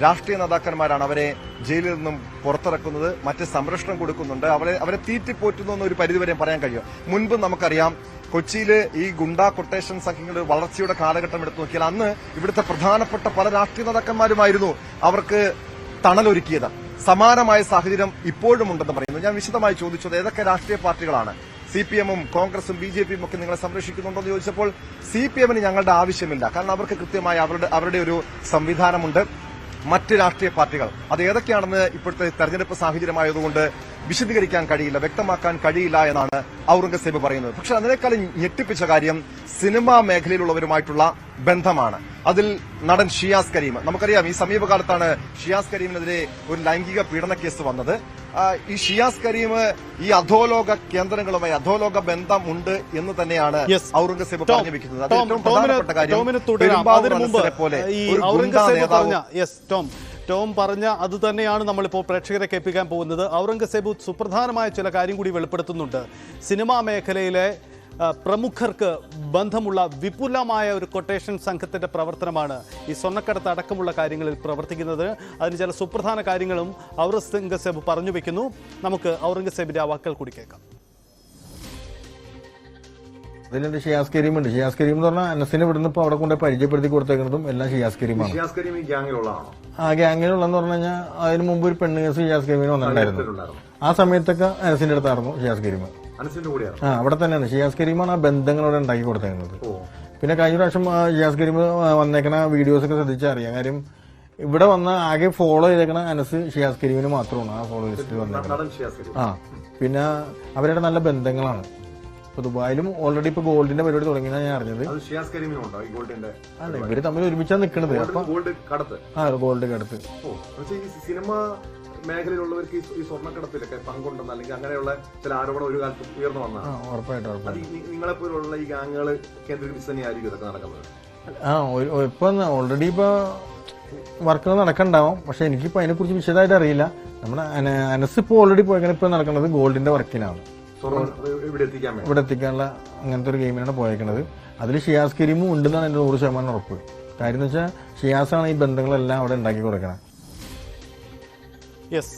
രാഷ്ട്രീയ നേതാക്കന്മാരാണ് അവരെ ജയിലിൽ നിന്നും പുറത്തിറക്കുന്നത്, മറ്റ് സംരക്ഷണം കൊടുക്കുന്നുണ്ട്, അവരെ തീറ്റിപ്പോറ്റുന്നു എന്നൊരു പരിധിവരെ പറയാൻ കഴിയും. മുൻപ് നമുക്കറിയാം കൊച്ചിയില് ഈ ഗുണ്ട കൊട്ടേഷൻ സംഘങ്ങളുടെ വളർച്ചയുടെ കാലഘട്ടം എടുത്തു നോക്കിയാൽ അന്ന് ഇവിടുത്തെ പ്രധാനപ്പെട്ട പല രാഷ്ട്രീയ നേതാക്കന്മാരുമായിരുന്നു അവർക്ക് തണലൊരുക്കിയത്. സമാനമായ സാഹചര്യം ഇപ്പോഴും ഉണ്ടെന്ന് പറയുന്നു. ഞാൻ വിശദമായി ചോദിച്ചത് ഏതൊക്കെ രാഷ്ട്രീയ പാർട്ടികളാണ്, സിപിഎമ്മും കോൺഗ്രസും ബിജെപിയും ഒക്കെ നിങ്ങളെ സംരക്ഷിക്കുന്നുണ്ടോ എന്ന് ചോദിച്ചപ്പോൾ സിപിഎമ്മിന് ഞങ്ങളുടെ ആവശ്യമില്ല, കാരണം അവർക്ക് കൃത്യമായി അവരുടെ ഒരു സംവിധാനമുണ്ട്. മറ്റ് രാഷ്ട്രീയ പാർട്ടികൾ അത് ഏതൊക്കെയാണെന്ന് ഇപ്പോഴത്തെ തെരഞ്ഞെടുപ്പ് സാഹചര്യമായതുകൊണ്ട് വിശദീകരിക്കാൻ കഴിയില്ല, വ്യക്തമാക്കാൻ കഴിയില്ല എന്നാണ് ഔറംഗസേബ് പറയുന്നത്. പക്ഷെ അതിനേക്കാളും ഞെട്ടിപ്പിച്ച കാര്യം സിനിമാ മേഖലയിലുള്ളവരുമായിട്ടുള്ള ബന്ധമാണ്. അതിൽ നടൻ ഷിയാസ് കരീം, നമുക്കറിയാം ഈ സമീപകാലത്താണ് ഷിയാസ് കരീമിനെതിരെ ഒരു ലൈംഗിക പീഡന കേസ് വന്നത്. ഈ ഷിയാസ് കരീം ഈ അധോലോക കേന്ദ്രങ്ങളുമായി അധോലോക ബന്ധമുണ്ട് എന്ന് തന്നെയാണ് ഔറംഗസേബ് പറഞ്ഞു വെക്കുന്നത്. അത് ഏറ്റവും പ്രധാനപ്പെട്ട കാര്യം. പോലെ
ടോം പറഞ്ഞ അത് തന്നെയാണ് നമ്മളിപ്പോൾ പ്രേക്ഷകരെ കേൾപ്പിക്കാൻ പോകുന്നത്. ഔറംഗസേബ് സുപ്രധാനമായ ചില കാര്യം കൂടി വെളിപ്പെടുത്തുന്നുണ്ട്. സിനിമാ മേഖലയിലെ പ്രമുഖർക്ക് ബന്ധമുള്ള വിപുലമായ ഒരു കൊട്ടേഷൻ സംഘത്തിന്റെ പ്രവർത്തനമാണ് ഈ സ്വർണ്ണക്കടത്ത് അടക്കമുള്ള കാര്യങ്ങളിൽ പ്രവർത്തിക്കുന്നത്. അതിന് ചില സുപ്രധാന കാര്യങ്ങളും ഔറംഗസേബ് പറഞ്ഞു വെക്കുന്നു. നമുക്ക് ഔറംഗസേബിന്റെ ആ വാക്കുകൾ കൂടി കേൾക്കാം.
അതിലുണ്ട് ഷിയാസ് കരീം ഉണ്ട്. ഷിയാസ് കരീം എന്ന് പറഞ്ഞാൽ അനസിനെ ഇവിടുന്ന് ഇപ്പൊ അവിടെ കൊണ്ട് പരിചയപ്പെടുത്തി കൊടുത്തേക്കുന്നതും എല്ലാം ഷിയാസ് കരീമാണ്.
ഷിയാസ് കരീം ഈ ഗ്യാങ്ങിലുള്ളതാണോ?
ആ ഗ്യാങ്ങിലുള്ളതെന്ന് പറഞ്ഞു കഴിഞ്ഞാൽ അതിന് മുമ്പ് ഒരു പെണ്ണ് കേസ് ഷിയാസ് കരീമിന് വന്നിട്ടുണ്ടായിരുന്നു. ആ സമയത്തൊക്കെ അനസിന്റെ അടുത്തായിരുന്നു ഷിയാസ് കരീം. അവിടെ തന്നെയാണ് ഷിയാസ് കരീമാണ് ആ ബന്ധങ്ങളോടെ ഉണ്ടാക്കി കൊടുത്തേക്കുന്നത്. പിന്നെ കഴിഞ്ഞ പ്രാവശ്യം ഷിയാസ് കരീം വന്നേക്കണ വീഡിയോസ് ഒക്കെ ശ്രദ്ധിച്ചറിയാം. കാര്യം ഇവിടെ വന്ന ആകെ ഫോളോ ചെയ്തേക്കണ അനസ് ഷിയാസ് കരീമിന് മാത്രമാണ് ആ ഫോളോ ലിസ്റ്റിൽ വന്നേക്കുന്നത്. പിന്നെ അവരുടെ നല്ല ബന്ധങ്ങളാണ്. ഇപ്പൊ ദുബായിലും ഓൾറെഡി ഇപ്പൊ ഗോൾഡിന്റെ പരിപാടി തുടങ്ങിയെന്നാണ് ഞാൻ അറിഞ്ഞത്. അല്ല, ഇവര് തമ്മിൽ ഒരുമിച്ചാണ് നിൽക്കുന്നത്. ഗോൾഡ് കടത്ത്
സിനിമ മേഖലയിലുള്ളവർക്ക് ഈ സ്വർണ്ണക്കടത്തിലൊക്കെ പങ്കുണ്ടെന്ന് അല്ലെങ്കിൽ അങ്ങനെയുള്ള ചില ആരോപണം ഒരു കാലത്ത് ഉയർന്നു വന്നതാണ്.
ഉറപ്പായിട്ടും
നിങ്ങളെപ്പോലുള്ള ഈ ഗാങ്ങുകൾ കേന്ദ്രീകരിച്ച് തന്നെയായിരിക്കും ഇതൊക്കെ നടക്കുന്നത്.
ഇപ്പൊ ഓൾറെഡി ഇപ്പൊ വർക്കുകൾ നടക്കണ്ടാവും. പക്ഷെ എനിക്കിപ്പോ അതിനെക്കുറിച്ച് വിശദമായിട്ട് അറിയില്ല. നമ്മുടെ അനസ് ഇപ്പൊ ഓൾറെഡി പോയേക്കാൻ ഇപ്പൊ നടക്കുന്നത് ഗോൾഡിന്റെ വർക്കിനാണ്. ഇവിടെ എത്തിക്കാനുള്ള അങ്ങനത്തെ ഒരു ഗെയിമിനാണ് പോയേക്കുന്നത്. അതിൽ ഷിയാസ് കരീമും ഉണ്ടെന്നാണ് എന്റെ 100% ഉറപ്പ്. കാര്യം എന്ന് വെച്ചാൽ ഷിയാസാണ് ഈ ബന്ധങ്ങളെല്ലാം അവിടെ ഉണ്ടാക്കി കൊടുക്കണം.
യെസ്,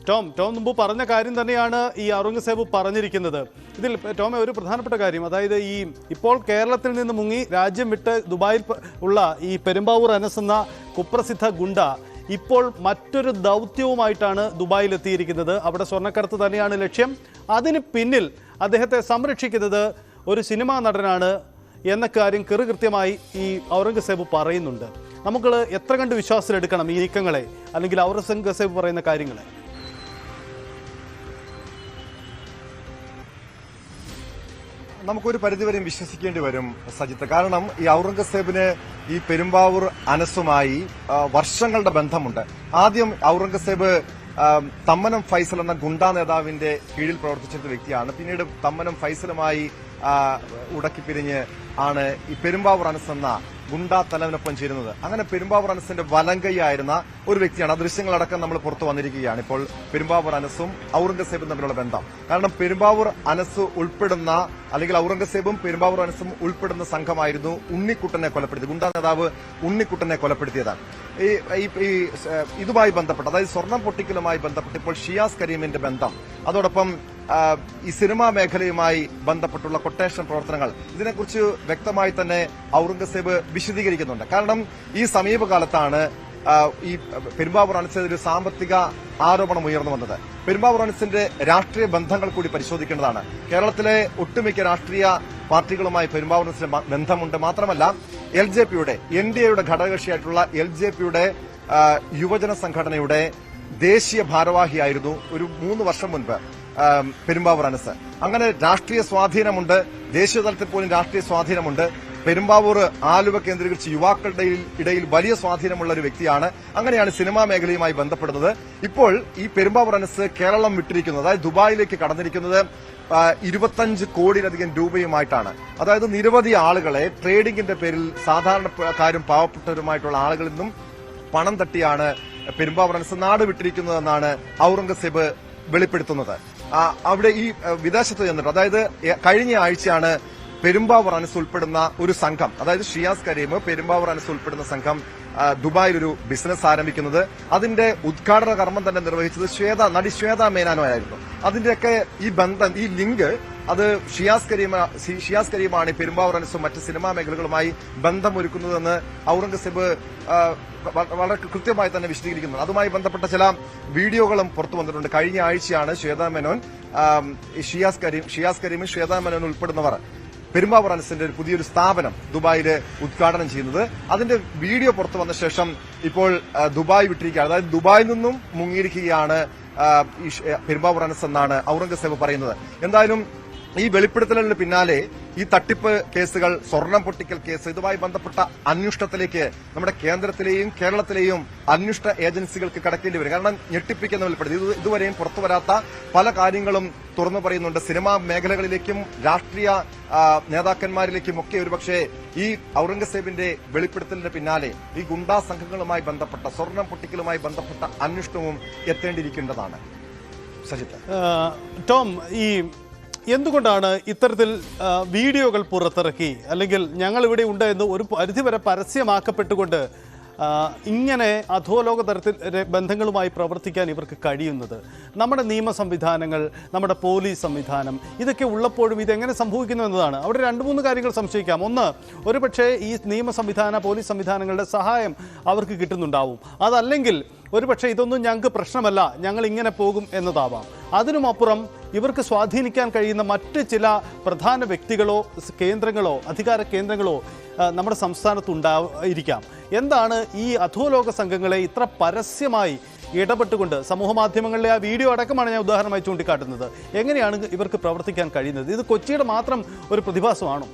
ടോം മുമ്പ് പറഞ്ഞ കാര്യം തന്നെയാണ് ഈ ഔറംഗസേബ് പറഞ്ഞിരിക്കുന്നത്. ഇതിൽ ടോമെ ഒരു പ്രധാനപ്പെട്ട കാര്യം, അതായത് ഈ ഇപ്പോൾ കേരളത്തിൽ നിന്ന് മുങ്ങി രാജ്യം വിട്ട് ദുബായിൽ ഉള്ള ഈ പെരുമ്പാവൂർ അനസ് എന്ന കുപ്രസിദ്ധ ഗുണ്ട ഇപ്പോൾ മറ്റൊരു ദൗത്യവുമായിട്ടാണ് ദുബായിൽ എത്തിയിരിക്കുന്നത്. അവിടെ സ്വർണ്ണക്കടത്ത് തന്നെയാണ് ലക്ഷ്യം. അതിന് പിന്നിൽ അദ്ദേഹത്തെ സംരക്ഷിക്കുന്നത് ഒരു സിനിമാ നടനാണ് എന്ന കാര്യം കൃത്യമായി ഈ ഔറംഗസേബ് പറയുന്നുണ്ട്. നമുക്ക് എത്ര കണ്ട് വിശ്വാസത്തിലെടുക്കണം ഈ നീക്കങ്ങളെ, അല്ലെങ്കിൽ ഔറംഗസേബ് പറയുന്ന കാര്യങ്ങളെ?
നമുക്കൊരു പരിധിവരെയും വിശ്വസിക്കേണ്ടി വരും സജിത്ത്. കാരണം ഈ ഔറംഗസേബിന് ഈ പെരുമ്പാവൂർ അനസുമായി വർഷങ്ങളുടെ ബന്ധമുണ്ട്. ആദ്യം ഔറംഗസേബ് തമ്മനം ഫൈസൽ എന്ന ഗുണ്ടാ നേതാവിന്റെ കീഴിൽ പ്രവർത്തിച്ചിരുന്ന വ്യക്തിയാണ്. പിന്നീട് തമ്മനം ഫൈസലുമായി ഉടക്കിപ്പിരിഞ്ഞ് ആണ് ഈ പെരുമ്പാവൂർ അനസ് എന്ന ഗുണ്ടാ തലവനൊപ്പം ചേരുന്നത്. അങ്ങനെ പെരുമ്പാവൂർ അനസിന്റെ വലങ്കൈയായിരുന്ന ഒരു വ്യക്തിയാണ്. ആ ദൃശ്യങ്ങളടക്കം നമ്മൾ പുറത്തു വന്നിരിക്കുകയാണ്. ഇപ്പോൾ പെരുമ്പാവൂർ അനസും ഔറംഗസേബും തമ്മിലുള്ള ബന്ധം. കാരണം പെരുമ്പാവൂർ അനസ് ഉൾപ്പെടുന്ന, അല്ലെങ്കിൽ ഔറംഗസേബും പെരുമ്പാവൂർ അനസും ഉൾപ്പെടുന്ന സംഘമായിരുന്നു ഉണ്ണിക്കുട്ടനെ കൊലപ്പെടുത്തിയത്. ഗുണ്ടാ നേതാവ് ഉണ്ണിക്കുട്ടനെ കൊലപ്പെടുത്തിയതാണ്. ഈ ഇതുമായി ബന്ധപ്പെട്ട്, അതായത് സ്വർണം പൊട്ടിക്കലുമായി ബന്ധപ്പെട്ട് ഇപ്പോൾ ഷിയാസ് കരീമിന്റെ ബന്ധം, അതോടൊപ്പം ഈ സിനിമാ മേഖലയുമായി ബന്ധപ്പെട്ടുള്ള കൊട്ടേഷൻ പ്രവർത്തനങ്ങൾ, ഇതിനെക്കുറിച്ച് വ്യക്തമായി തന്നെ ഔറംഗസേബ് വിശദീകരിക്കുന്നുണ്ട്. കാരണം ഈ സമീപകാലത്താണ് ഈ പെരുമ്പാവൂർ അനസിന് ഒരു സാമ്പത്തിക ആരോപണം ഉയർന്നു വന്നത്. പെരുമ്പാവൂർ അനസിന്റെ രാഷ്ട്രീയ ബന്ധങ്ങൾ കൂടി പരിശോധിക്കേണ്ടതാണ്. കേരളത്തിലെ ഒട്ടുമിക്ക രാഷ്ട്രീയ പാർട്ടികളുമായി പെരുമ്പാവൂർ അനസിന് ബന്ധമുണ്ട്. മാത്രമല്ല LJPയുടെ NDAയുടെ ഘടകകക്ഷിയായിട്ടുള്ള LJPയുടെ യുവജന സംഘടനയുടെ ദേശീയ ഭാരവാഹിയായിരുന്നു ഒരു 3 വർഷം മുൻപ് പെരുമ്പാവൂർ അനസ്. അങ്ങനെ രാഷ്ട്രീയ സ്വാധീനമുണ്ട്, ദേശീയ തലത്തിൽ പോലും രാഷ്ട്രീയ സ്വാധീനമുണ്ട്. പെരുമ്പാവൂർ ആലുവ കേന്ദ്രീകരിച്ച് യുവാക്കളുടെ ഇടയിൽ വലിയ സ്വാധീനമുള്ള ഒരു വ്യക്തിയാണ്. അങ്ങനെയാണ് സിനിമാ മേഖലയുമായി ബന്ധപ്പെടുന്നത്. ഇപ്പോൾ ഈ പെരുമ്പാവൂർ അനസ് കേരളം വിട്ടിരിക്കുന്നത്, അതായത് ദുബായിലേക്ക് കടന്നിരിക്കുന്നത് 25 കോടിയിലധികം രൂപയുമായിട്ടാണ്. അതായത് നിരവധി ആളുകളെ ട്രേഡിംഗിന്റെ പേരിൽ സാധാരണക്കാരും പാവപ്പെട്ടവരുമായിട്ടുള്ള ആളുകളിൽ നിന്നും പണം തട്ടിയാണ് പെരുമ്പാവൂർ അനസ് നാട് വിട്ടിരിക്കുന്നതെന്നാണ് ഔറംഗസേബ് വെളിപ്പെടുത്തുന്നത്. അവിടെ ഈ വിദേശത്ത് ചെന്നിട്ട്, അതായത് കഴിഞ്ഞ ആഴ്ചയാണ് പെരുമ്പാവൂർ അനസ് ഉൾപ്പെടുന്ന ഒരു സംഘം, അതായത് ഷിയാസ് കരീം, പെരുമ്പാവൂർ അനസ് ഉൾപ്പെടുന്ന സംഘം ദുബായിൽ ഒരു ബിസിനസ് ആരംഭിക്കുന്നത്. അതിന്റെ ഉദ്ഘാടന കർമ്മം തന്നെ നിർവഹിച്ചത് നടി ശ്വേത മേനോൻ ആയിരുന്നു. അതിന്റെയൊക്കെ ഈ ബന്ധം, ഈ ലിങ്ക് അത് ഷിയാസ് കരീമാണ് പെരുമ്പാവൂർ അനസും മറ്റ് സിനിമാ മേഖലകളുമായി ബന്ധമൊരുക്കുന്നതെന്ന് ഔറംഗസേബ് വളരെ കൃത്യമായി തന്നെ വിശദീകരിക്കുന്നു. അതുമായി ബന്ധപ്പെട്ട ചില വീഡിയോകളും പുറത്തു വന്നിട്ടുണ്ട്. കഴിഞ്ഞ ആഴ്ചയാണ് ശ്വേത മേനോൻ, ഷിയാസ് കരീം, ശ്വേത മേനോൻ ഉൾപ്പെടുന്നവർ പെരുമ്പാവൂർ അനസിന്റെ ഒരു പുതിയൊരു സ്ഥാപനം ദുബായിൽ ഉദ്ഘാടനം ചെയ്യുന്നത്. അതിന്റെ വീഡിയോ പുറത്തു വന്ന ശേഷം ഇപ്പോൾ ദുബായ് വിട്ടിരിക്കുകയാണ്. അതായത് ദുബായിൽ നിന്നും മുങ്ങിയിരിക്കുകയാണ് പെരുമ്പാവൂർ അനസ് എന്നാണ് ഔറംഗസേബ് പറയുന്നത്. എന്തായാലും ഈ വെളിപ്പെടുത്തലിന് പിന്നാലെ ഈ തട്ടിപ്പ് കേസുകൾ, സ്വർണം പൊട്ടിക്കൽ കേസ്, ഇതുമായി ബന്ധപ്പെട്ട അന്വേഷണത്തിലേക്ക് നമ്മുടെ കേന്ദ്രത്തിലെയും കേരളത്തിലെയും അന്വേഷണ ഏജൻസികൾക്ക് കടക്കേണ്ടി വരും. കാരണം ഞെട്ടിപ്പിക്കുന്ന വെളിപ്പെടുത്തി ഇതുവരെയും പുറത്തുവരാത്ത പല കാര്യങ്ങളും തുറന്നു പറയുന്നുണ്ട്. സിനിമാ മേഖലകളിലേക്കും രാഷ്ട്രീയ നേതാക്കന്മാരിലേക്കും ഒക്കെ ഒരുപക്ഷെ ഈ ഔറംഗസേബിന്റെ വെളിപ്പെടുത്തലിന് പിന്നാലെ ഈ ഗുണ്ടാ സംഘങ്ങളുമായി ബന്ധപ്പെട്ട, സ്വർണം പൊട്ടിക്കലുമായി ബന്ധപ്പെട്ട അന്വേഷണവും എത്തേണ്ടിയിരിക്കേണ്ടതാണ്. സജിത്ത്,
ടോം, ഈ എന്തുകൊണ്ടാണ് ഇത്തരത്തിൽ വീഡിയോകൾ പുറത്തിറക്കി, അല്ലെങ്കിൽ ഞങ്ങൾ ഇവിടെ ഉണ്ട് എന്ന് ഒരു പരിധിവരെ പരസ്യമാക്കപ്പെട്ടുകൊണ്ട് ഇങ്ങനെ അധോലോക തരത്തിൽ ബന്ധങ്ങളുമായി പ്രവർത്തിക്കാൻ ഇവർക്ക് കഴിയുന്നത്? നമ്മുടെ നിയമ സംവിധാനങ്ങൾ, നമ്മുടെ പോലീസ് സംവിധാനം, ഇതൊക്കെ ഉള്ളപ്പോഴും ഇതെങ്ങനെ സംഭവിക്കുന്നു എന്നതാണ്. അവിടെ 2-3 കാര്യങ്ങൾ സംശയിക്കാം. ഒന്ന്, ഒരുപക്ഷെ ഈ നിയമ സംവിധാന, പോലീസ് സംവിധാനങ്ങളുടെ സഹായം അവർക്ക് കിട്ടുന്നുണ്ടാവും. അതല്ലെങ്കിൽ ഒരുപക്ഷെ ഇതൊന്നും ഞങ്ങൾക്ക് പ്രശ്നമല്ല, ഞങ്ങൾ ഇങ്ങനെ പോകും എന്നതാവാം. അതിനുമപ്പുറം ഇവർക്ക് സ്വാധീനിക്കാൻ കഴിയുന്ന മറ്റ് ചില പ്രധാന വ്യക്തികളോ കേന്ദ്രങ്ങളോ അധികാര കേന്ദ്രങ്ങളോ നമ്മുടെ സംസ്ഥാനത്തുണ്ടായിരിക്കാം. എന്താണ് ഈ അധോലോക സംഘങ്ങളെ ഇത്ര പരസ്യമായി ഇടപെട്ടുകൊണ്ട്, സമൂഹ മാധ്യമങ്ങളിലെ ആ വീഡിയോ അടക്കമാണ് ഞാൻ ഉദാഹരണമായി ചൂണ്ടിക്കാട്ടുന്നത്, എങ്ങനെയാണ് ഇവർക്ക് പ്രവർത്തിക്കാൻ കഴിയുന്നത്? ഇത് കൊച്ചിയുടെ മാത്രം ഒരു പ്രതിഭാസമാണോ?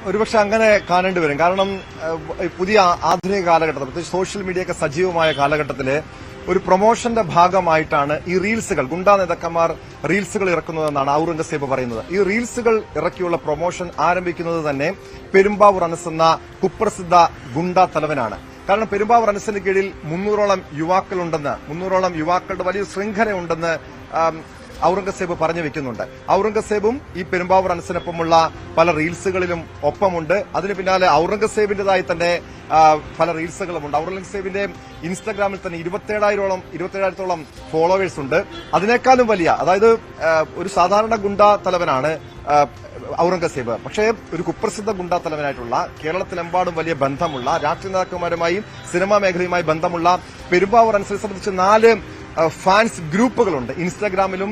ഒരുപക്ഷെ അങ്ങനെ കാണേണ്ടി വരും. കാരണം പുതിയ ആധുനിക കാലഘട്ടത്തിൽ, പ്രത്യേകിച്ച് സോഷ്യൽ മീഡിയ ഒക്കെ സജീവമായ കാലഘട്ടത്തില് ഒരു പ്രൊമോഷന്റെ ഭാഗമായിട്ടാണ് ഈ റീൽസുകൾ, ഗുണ്ടാ നേതാക്കന്മാർ റീൽസുകൾ ഇറക്കുന്നതെന്നാണ് ഔറംഗസേബ് പറയുന്നത്. ഈ റീൽസുകൾ ഇറക്കിയുള്ള പ്രൊമോഷൻ ആരംഭിക്കുന്നത് തന്നെ പെരുമ്പാവൂർ അനസ് എന്ന കുപ്രസിദ്ധ ഗുണ്ടാ തലവനാണ്. കാരണം പെരുമ്പാവൂർ അനസിന് കീഴിൽ 300ഓളം യുവാക്കളുണ്ടെന്ന്, 300ഓളം യുവാക്കളുടെ വലിയ ശൃംഖലയുണ്ടെന്ന് ഔറംഗസേബ് പറഞ്ഞു വെക്കുന്നുണ്ട്. ഔറംഗസേബും ഈ പെരുമ്പാവൂർ അനസിനൊപ്പമുള്ള പല റീൽസുകളിലും ഒപ്പമുണ്ട്. അതിന് പിന്നാലെ ഔറംഗസേബിന്റേതായി തന്നെ പല റീൽസുകളുമുണ്ട്. ഔറംഗസേബിന്റെ ഇൻസ്റ്റാഗ്രാമിൽ തന്നെ 27,000ഓളം ഫോളോവേഴ്സ് ഉണ്ട്. അതിനേക്കാളും വലിയ, അതായത് ഒരു സാധാരണ ഗുണ്ടാ തലവനാണ് ഔറംഗസേബ്. പക്ഷേ ഒരു കുപ്രസിദ്ധ ഗുണ്ടാ തലവനായിട്ടുള്ള, കേരളത്തിലെമ്പാടും വലിയ ബന്ധമുള്ള, രാഷ്ട്രീയ നേതാക്കന്മാരുമായും സിനിമാ മേഖലയുമായി ബന്ധമുള്ള പെരുമ്പാവൂർ അനസിനെ സംബന്ധിച്ച് 4 ഫാൻസ് ഗ്രൂപ്പുകളുണ്ട്. ഇൻസ്റ്റാഗ്രാമിലും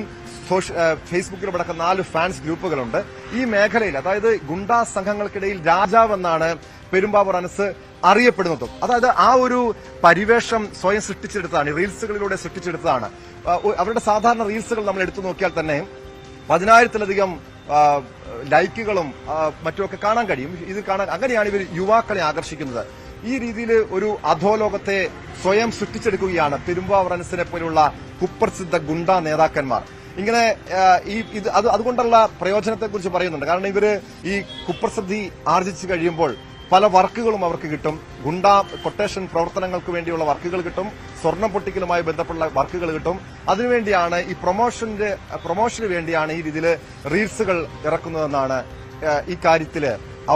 ഫേസ്ബുക്കിലും അടക്കം 4 ഫാൻസ് ഗ്രൂപ്പുകളുണ്ട്. ഈ മേഖലയിൽ, അതായത് ഗുണ്ടാ സംഘങ്ങൾക്കിടയിൽ രാജാവെന്നാണ് പെരുമ്പാവൂർ അനസ് അറിയപ്പെടുന്നതും. അതായത് ആ ഒരു പരിവേഷം സ്വയം സൃഷ്ടിച്ചെടുത്തതാണ്, റീൽസുകളിലൂടെ സൃഷ്ടിച്ചെടുത്തതാണ്. അവരുടെ സാധാരണ റീൽസുകൾ നമ്മൾ എടുത്തു നോക്കിയാൽ തന്നെ 10,000-ലധികം ലൈക്കുകളും മറ്റുമൊക്കെ കാണാൻ കഴിയും. ഇത് കാണാൻ, അങ്ങനെയാണ് ഇവർ യുവാക്കളെ ആകർഷിക്കുന്നത്. ഈ രീതിയിൽ ഒരു അധോലോകത്തെ സ്വയം സൃഷ്ടിച്ചെടുക്കുകയാണ് പെരുമ്പാവൂർ അനസിനെ പോലുള്ള കുപ്രസിദ്ധ ഗുണ്ടാ നേതാക്കന്മാർ. ഇങ്ങനെ അതുകൊണ്ടുള്ള പ്രയോജനത്തെക്കുറിച്ച് പറയുന്നുണ്ട്. കാരണം ഇവര് ഈ കുപ്രസിദ്ധി ആർജിച്ചു കഴിയുമ്പോൾ പല വർക്കുകളും അവർക്ക് കിട്ടും. ഗുണ്ടാ കൊട്ടേഷൻ പ്രവർത്തനങ്ങൾക്ക് വേണ്ടിയുള്ള വർക്കുകൾ കിട്ടും, സ്വർണം പൊട്ടിക്കലുമായി ബന്ധപ്പെട്ട വർക്കുകൾ കിട്ടും. അതിനുവേണ്ടിയാണ് ഈ പ്രൊമോഷന് വേണ്ടിയാണ് ഈ രീതിയിൽ റീൽസുകൾ ഇറക്കുന്നതെന്നാണ് ഈ കാര്യത്തിൽ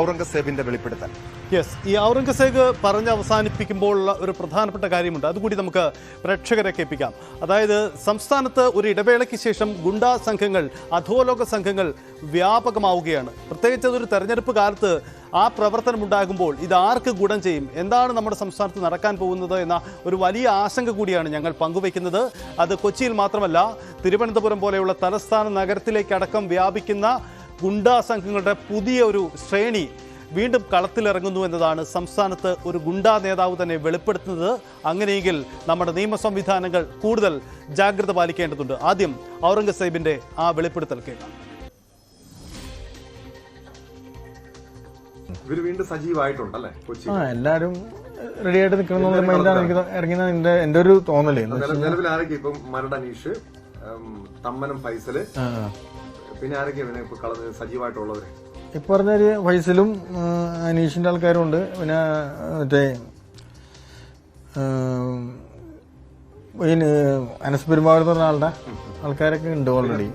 ഔറംഗസേബിന്റെ വെളിപ്പെടുത്തൽ.
യെസ്, ഈ ഔറംഗസേബ് പറഞ്ഞ് അവസാനിപ്പിക്കുമ്പോഴുള്ള ഒരു പ്രധാനപ്പെട്ട കാര്യമുണ്ട്, അതുകൂടി നമുക്ക് പ്രേക്ഷകരെ കേൾപ്പിക്കാം. അതായത് സംസ്ഥാനത്ത് ഒരു ഇടവേളയ്ക്ക് ശേഷം ഗുണ്ടാ സംഘങ്ങൾ, അധോലോക സംഘങ്ങൾ വ്യാപകമാവുകയാണ്. പ്രത്യേകിച്ച് അതൊരു തെരഞ്ഞെടുപ്പ് കാലത്ത് ആ പ്രവർത്തനമുണ്ടാകുമ്പോൾ ഇത് ആർക്ക് ഗുണം ചെയ്യും, എന്താണ് നമ്മുടെ സംസ്ഥാനത്ത് നടക്കാൻ പോകുന്നത് എന്ന ഒരു വലിയ ആശങ്ക കൂടിയാണ് ഞങ്ങൾ പങ്കുവയ്ക്കുന്നത്. അത് കൊച്ചിയിൽ മാത്രമല്ല, തിരുവനന്തപുരം പോലെയുള്ള തലസ്ഥാന നഗരത്തിലേക്കടക്കം വ്യാപിക്കുന്ന ഗുണ്ടാ സംഘങ്ങളുടെ പുതിയ ഒരു ശ്രേണി വീണ്ടും കളത്തിലിറങ്ങുന്നു എന്നതാണ് സംസ്ഥാനത്ത് ഒരു ഗുണ്ടാ നേതാവ് തന്നെ വെളിപ്പെടുത്തുന്നത്. അങ്ങനെയെങ്കിൽ നമ്മുടെ നിയമ സംവിധാനങ്ങൾ കൂടുതൽ ജാഗ്രത പാലിക്കേണ്ടതുണ്ട്. ആദ്യം ഔറംഗസേബിന്റെ ആ വെളിപ്പെടുത്തൽ കേൾക്കാം.
ഇവര് വീണ്ടും സജീവമായിട്ടുണ്ടല്ലേ കൊച്ചി?
എല്ലാരും റെഡി ആയിട്ട് നിൽക്കുന്ന മൈൻഡാണ് എനിക്ക് ഇറങ്ങുന്ന എന്റെ ഒരു തോന്നല്.
നിലവിൽ ആരൊക്കെ ഇപ്പം മരട് അനീഷ്, തമ്മനം ഫൈസല്, പിന്നെ ആരൊക്കെ ഇപ്പൊ സജീവമായിട്ടുള്ളവര്?
ഇപ്പൊ പറഞ്ഞ ഫൈസലും അനീഷിന്റെ ആൾക്കാരും ഉണ്ട്. പിന്നെ മറ്റേ അനസ് പെരുമാൾ എന്ന് പറഞ്ഞ ആളുടെ ആൾക്കാരൊക്കെ ഉണ്ട് ഓൾറെഡി.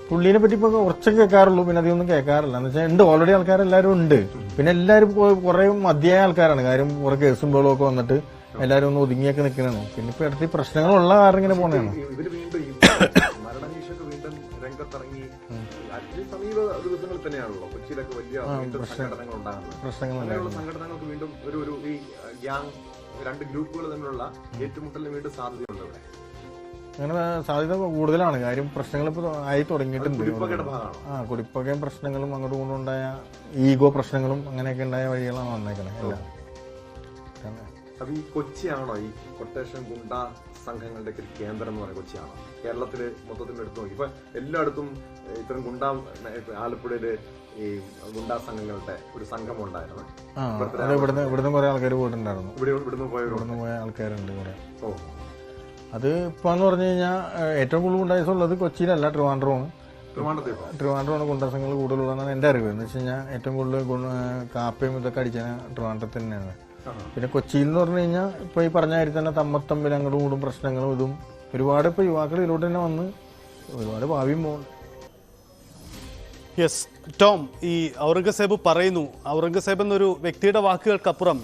പുള്ളീനെ പറ്റി ഇപ്പൊ കുറച്ചൊക്കെ കേൾക്കാറുള്ളൂ, പിന്നെ അധികമൊന്നും കേൾക്കാറില്ല. എന്ന് വെച്ചാൽ ഉണ്ട്, ഓൾറെഡി ആൾക്കാരെല്ലാരും ഉണ്ട്. പിന്നെ എല്ലാരും കുറെ മതിയായ ആൾക്കാരാണ്. കാര്യം കുറെ കേസും ബഹളമൊക്കെ വന്നിട്ട് എല്ലാരും ഒന്ന് ഒതുങ്ങിയൊക്കെ നിൽക്കുന്നതാണ്. പിന്നെ ഇപ്പൊ ഇടത്ത് പ്രശ്നങ്ങളുള്ള കാരണം ഇങ്ങനെ പോണതാണ്.
ഇവര് വീണ്ടും മരണനീഷൊക്കെ വീണ്ടും രംഗത്തിറങ്ങി സമീപ ദിവസങ്ങളിൽ തന്നെയാണല്ലോ കൊച്ചിയിലൊക്കെ വലിയ സംഘടനകൾ ഉണ്ടാകുന്നത്. അങ്ങനെയുള്ള സംഘടനകൾക്ക് വീണ്ടും ഒരു ഈ ഗ്യാങ് രണ്ട് ഗ്രൂപ്പുകൾ തമ്മിലുള്ള ഏറ്റുമുട്ടലിന് വീണ്ടും സാധ്യതയുണ്ട് ഇവിടെ.
അങ്ങനെ സാധ്യത കൂടുതലാണ്. കാര്യം പ്രശ്നങ്ങൾ ഇപ്പൊ ആയി തുടങ്ങിയിട്ടുണ്ട്. കുടിപ്പകയും പ്രശ്നങ്ങളും അങ്ങോട്ടും ഇങ്ങോട്ടും ഉണ്ടായ ഈഗോ പ്രശ്നങ്ങളും അങ്ങനെയൊക്കെ ഉണ്ടായ വഴികളാണ് വന്നേക്കണേ എല്ലാം.
അപ്പൊ ഈ കൊച്ചിയാണോ ഈ കൊട്ടേഷൻ ഗുണ്ടാ സംഘങ്ങളുടെ ഒരു കേന്ദ്രം എന്ന് പറയുന്നത്? കൊച്ചിയാണോ? കേരളത്തില് മൊത്തത്തിൽ എടുത്തു നോക്കി ഇപ്പൊ എല്ലായിടത്തും ഇത്തരം ഗുണ്ടാ, ആലപ്പുഴയില് ഈ ഗുണ്ടാ സംഘങ്ങളുടെ ഒരു സംഘം ഉണ്ടായിരുന്നു.
ഇവിടുന്ന് കുറെ ആൾക്കാർ പോയിട്ടുണ്ടായിരുന്നു.
ഇവിടുന്ന് പോയ
ആൾക്കാരുണ്ട് കുറെ. അത് ഇപ്പൊന്ന് പറഞ്ഞു കഴിഞ്ഞാൽ ഏറ്റവും കൂടുതൽ ഗുണ്ടായുള്ളത് കൊച്ചിയിലല്ല, ട്രിവാൻഡ്രമാണ് ഗുണ്ടാ സംഘങ്ങൾ കൂടുതലുള്ളതാണ് എന്റെ അറിവ്. എന്ന് വെച്ച് കഴിഞ്ഞാൽ ഏറ്റവും കൂടുതൽ കാപ്പയും ഇതൊക്കെ അടിച്ചാൽ ട്രിവാൻഡ്രത്ത് തന്നെയാണ്. പിന്നെ കൊച്ചിയിൽ എന്ന് പറഞ്ഞു കഴിഞ്ഞാൽ ഇപ്പൊ ഈ പറഞ്ഞ കാര്യം തന്നെ തമ്മിൽ അങ്ങോട്ടും കൂടും പ്രശ്നങ്ങളും ഇതും ഒരുപാട് ഇപ്പൊ യുവാക്കൾ ഇതിലോട്ട് തന്നെ വന്ന് ഒരുപാട് ഭാവിയും പോകും.
യെസ് ടോം, ഈ ഔറംഗസേബ് പറയുന്നു, ഔറംഗസേബ് എന്നൊരു വ്യക്തിയുടെ വാക്കുകൾക്കപ്പുറം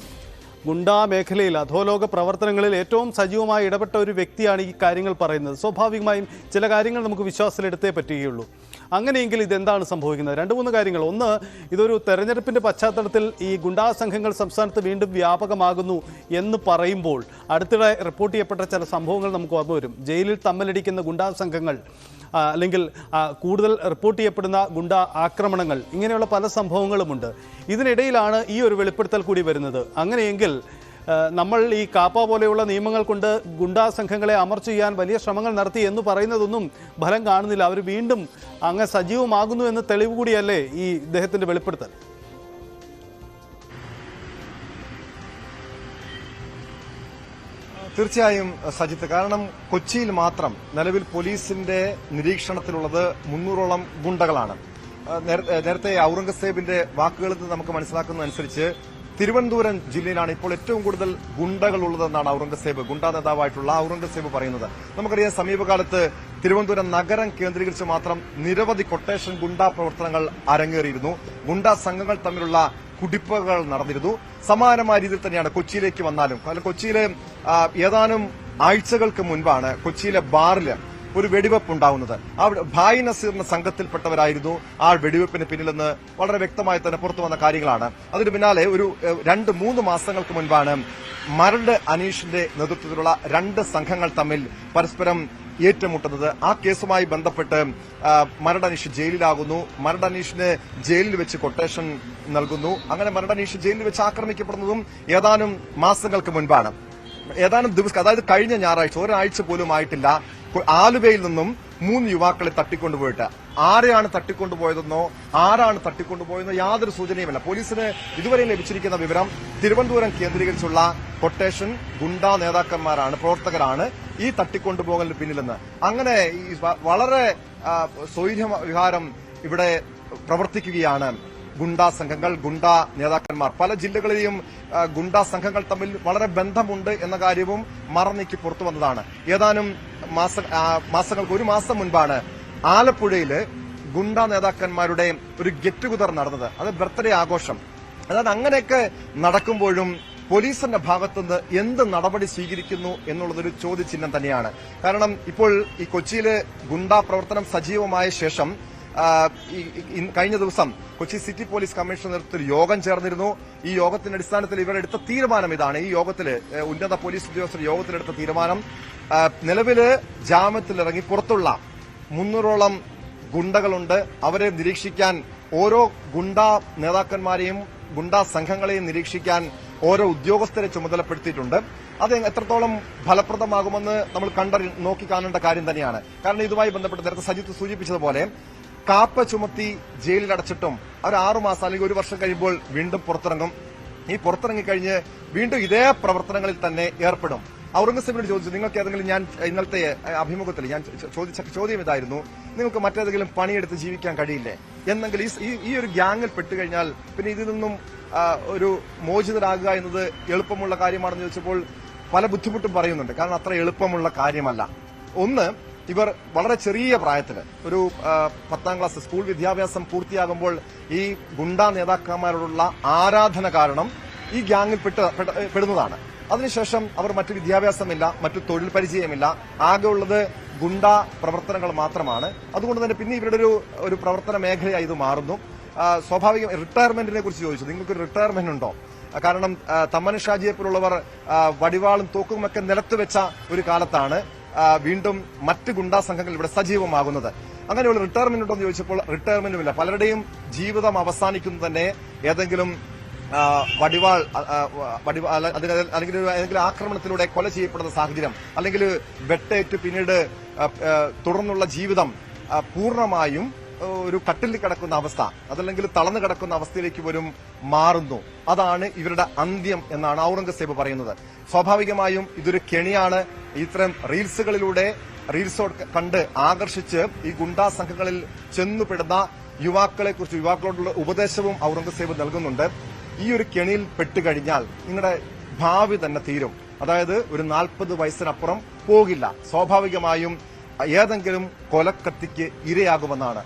ഗുണ്ടാ മേഖലയിൽ അധോലോക പ്രവർത്തനങ്ങളിൽ ഏറ്റവും സജീവമായി ഇടപെട്ട ഒരു വ്യക്തിയാണ് ഈ കാര്യങ്ങൾ പറയുന്നത്. സ്വാഭാവികമായും ചില കാര്യങ്ങൾ നമുക്ക് വിശ്വാസത്തിലെടുത്തേ പറ്റുകയുള്ളൂ. അങ്ങനെയെങ്കിൽ ഇതെന്താണ് സംഭവിക്കുന്നത്? രണ്ട് മൂന്ന് കാര്യങ്ങൾ. ഒന്ന്, ഇതൊരു തെരഞ്ഞെടുപ്പിൻ്റെ പശ്ചാത്തലത്തിൽ ഈ ഗുണ്ടാ സംഘങ്ങൾ സംസ്ഥാനത്ത് വീണ്ടും വ്യാപകമാകുന്നു എന്ന് പറയുമ്പോൾ അടുത്തിടെ റിപ്പോർട്ട് ചെയ്യപ്പെട്ട ചില സംഭവങ്ങൾ നമുക്ക് ഓർമ്മ വരും. ജയിലിൽ തമ്മിലടിക്കുന്ന ഗുണ്ടാ സംഘങ്ങൾ, അല്ലെങ്കിൽ കൂടുതൽ റിപ്പോർട്ട് ചെയ്യപ്പെടുന്ന ഗുണ്ട ആക്രമണങ്ങൾ, ഇങ്ങനെയുള്ള പല സംഭവങ്ങളുമുണ്ട്. ഇതിനിടയിലാണ് ഈ ഒരു വെളിപ്പെടുത്തൽ കൂടി വരുന്നത്. അങ്ങനെയെങ്കിൽ നമ്മൾ ഈ കാപ്പ പോലെയുള്ള നിയമങ്ങൾ കൊണ്ട് ഗുണ്ടാ സംഘങ്ങളെ അമർച്ച ചെയ്യാൻ വലിയ ശ്രമങ്ങൾ നടത്തി എന്ന് പറയുന്നതൊന്നും ഫലം കാണുന്നില്ല. അവർ വീണ്ടും അങ്ങ് സജീവമാകുന്നു എന്ന തെളിവ് കൂടിയല്ലേ ഈ ഇദ്ദേഹത്തിന്റെ വെളിപ്പെടുത്തൽ?
തീർച്ചയായും സജിത്ത്, കാരണം കൊച്ചിയിൽ മാത്രം നിലവിൽ പോലീസിന്റെ നിരീക്ഷണത്തിലുള്ളത് 300ഓളം ഗുണ്ടകളാണ്. നേരത്തെ ഔറംഗസേബിന്റെ വാക്കുകളിൽ നിന്ന് നമുക്ക് മനസ്സിലാക്കുന്നതനുസരിച്ച് തിരുവനന്തപുരം ജില്ലയിലാണ് ഇപ്പോൾ ഏറ്റവും കൂടുതൽ ഗുണ്ടകൾ ഉള്ളതെന്നാണ് ഗുണ്ടാ നേതാവായിട്ടുള്ള ഔറംഗസേബ് പറയുന്നത്. നമുക്കറിയാം, സമീപകാലത്ത് തിരുവനന്തപുരം നഗരം കേന്ദ്രീകരിച്ച് മാത്രം നിരവധി കൊട്ടേഷൻ ഗുണ്ടാ പ്രവർത്തനങ്ങൾ അരങ്ങേറിയിരുന്നു. ഗുണ്ടാ സംഘങ്ങൾ തമ്മിലുള്ള കുടിപ്പുകൾ നടന്നിരുന്നു. സമാനമായ രീതിയിൽ തന്നെയാണ് കൊച്ചിയിലേക്ക് വന്നാലും. കാരണം കൊച്ചിയിലെ ഏതാനും ആഴ്ചകൾക്ക് മുൻപാണ് കൊച്ചിയിലെ ബാറില് ഒരു വെടിവെപ്പ് ഉണ്ടാവുന്നത്. ആ ഭായ് നസീറിന്റെ സംഘത്തിൽപ്പെട്ടവരായിരുന്നു ആ വെടിവെപ്പിന് പിന്നിലെന്ന് വളരെ വ്യക്തമായി തന്നെ പുറത്തു വന്ന കാര്യങ്ങളാണ്. അതിന് പിന്നാലെ ഒരു 2-3 മാസങ്ങൾക്ക് മുൻപാണ് മരട് അനീഷിന്റെ നേതൃത്വത്തിലുള്ള 2 സംഘങ്ങൾ തമ്മിൽ പരസ്പരം ഏറ്റുമുട്ടുന്നത്. ആ കേസുമായി ബന്ധപ്പെട്ട് മരട് അനീഷ് ജയിലിലാകുന്നു. മരട് അനീഷിന് ജയിലിൽ വെച്ച് കൊട്ടേഷൻ നൽകുന്നു. അങ്ങനെ മരട് അനീഷ് ജയിലിൽ വെച്ച് ആക്രമിക്കപ്പെടുന്നതും ഏതാനും മാസങ്ങൾക്ക് മുൻപാണ്. ഏതാനും ദിവസം, അതായത് കഴിഞ്ഞ ഞായറാഴ്ച, ഒരാഴ്ച പോലും ആയിട്ടില്ല, ആലുവയിൽ നിന്നും 3 യുവാക്കളെ തട്ടിക്കൊണ്ടുപോയിട്ട് ആരെയാണ് തട്ടിക്കൊണ്ടുപോയതെന്നോ ആരാണ് തട്ടിക്കൊണ്ടുപോയതെന്നോ യാതൊരു സൂചനയുമില്ല. പോലീസിന് ഇതുവരെ ലഭിച്ചിരിക്കുന്ന വിവരം തിരുവനന്തപുരം കേന്ദ്രീകരിച്ചുള്ള കൊട്ടേഷൻ ഗുണ്ടാ നേതാക്കന്മാരാണ്, പ്രവർത്തകരാണ് ഈ തട്ടിക്കൊണ്ടുപോകലിന് പിന്നിലെന്ന്. അങ്ങനെ വളരെ സ്വൈര്യവിഹാരം ഇവിടെ പ്രവർത്തിക്കുകയാണ് ഗുണ്ടാ സംഘങ്ങൾ, ഗുണ്ടാ നേതാക്കന്മാർ. പല ജില്ലകളിലെയും ഗുണ്ടാ സംഘങ്ങൾ തമ്മിൽ വളരെ ബന്ധമുണ്ട് എന്ന കാര്യവും മറന്നീക്കി പുറത്തു വന്നതാണ്. ഏതാനും മാസങ്ങൾക്ക്, 1 മാസം മുൻപാണ് ആലപ്പുഴയില് ഗുണ്ടാ നേതാക്കന്മാരുടെ ഒരു ഗെറ്റ് ടുഗദർ നടന്നത്. അത് ബർത്ത്ഡേ ആഘോഷം. അതായത് അങ്ങനെയൊക്കെ നടക്കുമ്പോഴും പോലീസിന്റെ ഭാഗത്തുനിന്ന് എന്ത് നടപടി സ്വീകരിക്കുന്നു എന്നുള്ളതൊരു ചോദ്യചിഹ്നം തന്നെയാണ്. കാരണം ഇപ്പോൾ ഈ കൊച്ചിയിലെ ഗുണ്ടാ പ്രവർത്തനം സജീവമായ ശേഷം കഴിഞ്ഞ ദിവസം കൊച്ചി സിറ്റി പോലീസ് കമ്മീഷണർ നേതൃത്വത്തിൽ യോഗം ചേർന്നിരുന്നു. ഈ യോഗത്തിന്റെ അടിസ്ഥാനത്തിൽ ഇവരെടുത്ത തീരുമാനം ഇതാണ്. ഈ യോഗത്തില് ഉന്നത പോലീസ് ഉദ്യോഗസ്ഥർ യോഗത്തിലെടുത്ത തീരുമാനം, നിലവില് ജാമ്യത്തിലിറങ്ങി പുറത്തുള്ള 300ഓളം ഗുണ്ടകളുണ്ട്. അവരെ നിരീക്ഷിക്കാൻ ഓരോ ഗുണ്ട നേതാക്കന്മാരെയും ഗുണ്ടാ സംഘങ്ങളെയും നിരീക്ഷിക്കാൻ ഓരോ ഉദ്യോഗസ്ഥരെ ചുമതലപ്പെടുത്തിയിട്ടുണ്ട്. അത് എത്രത്തോളം ഫലപ്രദമാകുമെന്ന് നമ്മൾ നോക്കി കാണേണ്ട കാര്യം തന്നെയാണ്. കാരണം ഇതുമായി ബന്ധപ്പെട്ട് നേരത്തെ സജിത്ത് സൂചിപ്പിച്ചതുപോലെ കാപ്പ ചുമത്തി ജയിലിൽ അടച്ചിട്ടും അവർ 6 മാസം അല്ലെങ്കിൽ 1 വർഷം കഴിയുമ്പോൾ വീണ്ടും പുറത്തിറങ്ങും. ഈ പുറത്തിറങ്ങിക്കഴിഞ്ഞ് വീണ്ടും ഇതേ പ്രവർത്തനങ്ങളിൽ തന്നെ ഏർപ്പെടും. ഔറംഗസേബിനോട് ചോദിച്ചു, നിങ്ങൾക്ക് ഏതെങ്കിലും, ഞാൻ ഇന്നലത്തെ അഭിമുഖത്തിൽ ഞാൻ ചോദിച്ച ചോദ്യം ഇതായിരുന്നു, നിങ്ങൾക്ക് മറ്റേതെങ്കിലും പണിയെടുത്ത് ജീവിക്കാൻ കഴിയില്ലേ എന്നെങ്കിൽ ഈ ഒരു ഗ്യാങ്ങിൽ പെട്ടുകഴിഞ്ഞാൽ പിന്നെ ഇതിൽ നിന്നും ഒരു മോചിതരാകുക എന്നത് എളുപ്പമുള്ള കാര്യമാണെന്ന് ചോദിച്ചപ്പോൾ പല ബുദ്ധിമുട്ടും പറയുന്നുണ്ട്. കാരണം അത്ര എളുപ്പമുള്ള കാര്യമല്ല. ഒന്ന്, ഇവർ വളരെ ചെറിയ പ്രായത്തിൽ ഒരു 10ാം ക്ലാസ് സ്കൂൾ വിദ്യാഭ്യാസം പൂർത്തിയാകുമ്പോൾ ഈ ഗുണ്ടാ നേതാക്കന്മാരോടുള്ള ആരാധന കാരണം ഈ ഗ്യാങ്ങിൽ പെടുന്നതാണ്. അതിനുശേഷം അവർ മറ്റു വിദ്യാഭ്യാസമില്ല, മറ്റു തൊഴിൽ പരിചയമില്ല, ആകെ ഉള്ളത് ഗുണ്ടാ പ്രവർത്തനങ്ങൾ മാത്രമാണ്. അതുകൊണ്ട് തന്നെ പിന്നെ ഇവരുടെ ഒരു പ്രവർത്തന മേഖലയായി ഇത് മാറുന്നു. സ്വാഭാവികം റിട്ടയർമെന്റിനെ കുറിച്ച് ചോദിച്ചു, നിങ്ങൾക്കൊരു റിട്ടയർമെന്റ് ഉണ്ടോ? കാരണം തമ്മൻ ഷാജിയെ പോലുള്ളവർ വടിവാളും തോക്കുമൊക്കെ നിലത്ത് വെച്ച ഒരു കാലത്താണ് വീണ്ടും മറ്റ് ഗുണ്ടാ സംഘങ്ങൾ ഇവിടെ സജീവമാകുന്നത്. അങ്ങനെയുള്ള റിട്ടയർമെന്റ് ഉണ്ടോ എന്ന് ചോദിച്ചപ്പോൾ റിട്ടയർമെന്റുമില്ല. പലരുടെയും ജീവിതം അവസാനിക്കുന്നത് തന്നെ ഏതെങ്കിലും അല്ലെങ്കിൽ ഏതെങ്കിലും ആക്രമണത്തിലൂടെ കൊല ചെയ്യപ്പെടുന്ന സാഹചര്യം, അല്ലെങ്കിൽ വെട്ടേറ്റ് പിന്നീട് തുടർന്നുള്ള ജീവിതം പൂർണ്ണമായും ഒരു കട്ടിൽ കിടക്കുന്ന അവസ്ഥ, അതല്ലെങ്കിൽ തളർന്നു കിടക്കുന്ന അവസ്ഥയിലേക്ക് വരും മാറുന്നു. അതാണ് ഇവരുടെ അന്ത്യം എന്നാണ് ഔറംഗസേബ് പറയുന്നത്. സ്വാഭാവികമായും ഇതൊരു കെണിയാണ്. ഇത്തരം റീൽസ് കണ്ട് ആകർഷിച്ച് ഈ ഗുണ്ടാ സംഘങ്ങളിൽ ചെന്നുപെടുന്ന യുവാക്കളോടുള്ള ഉപദേശവും ഔറംഗസേബ് നൽകുന്നുണ്ട്. ഈ ഒരു കെണിയിൽ പെട്ടുകഴിഞ്ഞാൽ നിങ്ങളുടെ ഭാവി തന്നെ തീരും. അതായത് ഒരു 40 വയസ്സിനപ്പുറം പോകില്ല. സ്വാഭാവികമായും ഏതെങ്കിലും കൊലക്കത്തിക്ക് ഇരയാകുമെന്നാണ്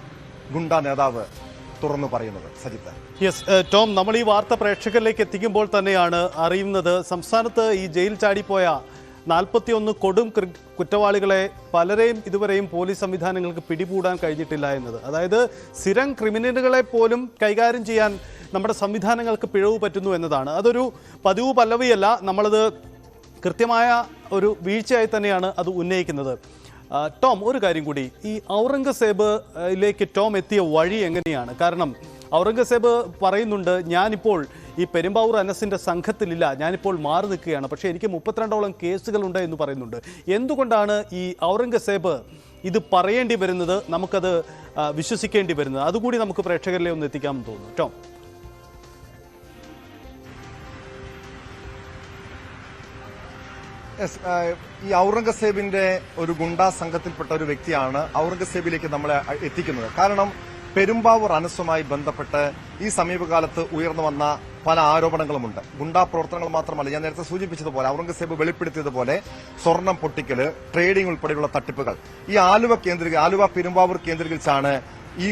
ഗുണ്ടാ നേതാവ് തുറന്നു പറയുന്നത്. സജിത്ത്.
യെസ് ടോം, നമ്മൾ ഈ വാർത്ത പ്രേക്ഷകരിലേക്ക് എത്തിക്കുമ്പോൾ തന്നെയാണ് അറിയുന്നത് സംസ്ഥാനത്ത് ഈ ജയിൽ ചാടിപ്പോയ 41 കൊടും കുറ്റവാളികളെ പലരെയും ഇതുവരെയും പോലീസ് സംവിധാനങ്ങൾക്ക് പിടികൂടാൻ കഴിഞ്ഞിട്ടില്ല എന്നത്. അതായത് സ്ഥിരം ക്രിമിനലുകളെ പോലും കൈകാര്യം ചെയ്യാൻ നമ്മുടെ സംവിധാനങ്ങൾക്ക് പിഴവ് പറ്റുന്നു എന്നതാണ്. അതൊരു പതിവ് പല്ലവിയല്ല, നമ്മളത് കൃത്യമായ ഒരു വീഴ്ചയായി തന്നെയാണ് അത് ഉന്നയിക്കുന്നത്. ടോം, ഒരു കാര്യം കൂടി, ഈ ഔറംഗസേബിലേക്ക് ടോം എത്തിയ വഴി എങ്ങനെയാണ്? കാരണം ഔറംഗസേബ് പറയുന്നുണ്ട്, ഞാനിപ്പോൾ ഈ പെരുമ്പാവൂർ അനസിൻ്റെ സംഘത്തിലില്ല, ഞാനിപ്പോൾ മാറി നിൽക്കുകയാണ്, പക്ഷേ എനിക്ക് 32ഓളം കേസുകളുണ്ട് എന്ന് പറയുന്നുണ്ട്. എന്തുകൊണ്ടാണ് ഈ ഔറംഗസേബ് ഇത് പറയേണ്ടി വരുന്നത്, നമുക്കത് വിശ്വസിക്കേണ്ടി വരുന്നത്? അതുകൂടി നമുക്ക് പ്രേക്ഷകരിലെ ഒന്ന് എത്തിക്കാമെന്ന് തോന്നുന്നു. ടോം.
ഈ ഔറംഗസേബിന്റെ ഒരു ഗുണ്ടാ സംഘത്തിൽപ്പെട്ട ഒരു വ്യക്തിയാണ് ഔറംഗസേബിലേക്ക് നമ്മളെ എത്തിക്കുന്നത്. കാരണം പെരുമ്പാവൂർ അനസുമായി ബന്ധപ്പെട്ട് ഈ സമീപകാലത്ത് ഉയർന്നു വന്ന പല ആരോപണങ്ങളുമുണ്ട്. ഗുണ്ടാ പ്രവർത്തനങ്ങൾ മാത്രമല്ല, ഞാൻ നേരത്തെ സൂചിപ്പിച്ചതുപോലെ ഔറംഗസേബ് വെളിപ്പെടുത്തിയതുപോലെ സ്വർണം പൊട്ടിക്കല്, ട്രേഡിംഗ് ഉൾപ്പെടെയുള്ള തട്ടിപ്പുകൾ ഈ ആലുവ പെരുമ്പാവൂർ കേന്ദ്രീകരിച്ചാണ് ഈ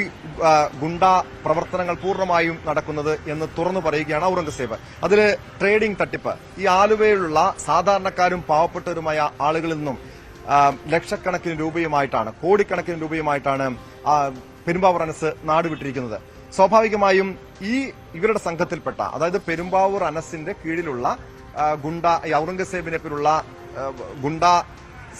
ഗുണ്ടാ പ്രവർത്തനങ്ങൾ പൂർണ്ണമായും നടക്കുന്നത് എന്ന് തുറന്നു പറയുകയാണ് ഔറംഗസേബ്. അതിൽ ട്രേഡിംഗ് തട്ടിപ്പ് ഈ ആലുവയിലുള്ള സാധാരണക്കാരും പാവപ്പെട്ടവരുമായ ആളുകളിൽ നിന്നും ലക്ഷക്കണക്കിന് രൂപയുമായിട്ടാണ്, കോടിക്കണക്കിന് രൂപയുമായിട്ടാണ് പെരുമ്പാവൂർ അനസ് നാടുവിട്ടിരിക്കുന്നത്. സ്വാഭാവികമായും ഇവരുടെ സംഘത്തിൽപ്പെട്ട, അതായത് പെരുമ്പാവൂർ അനസിന്റെ കീഴിലുള്ള ഔറംഗസേബിനെ പോലുള്ള ഗുണ്ടാ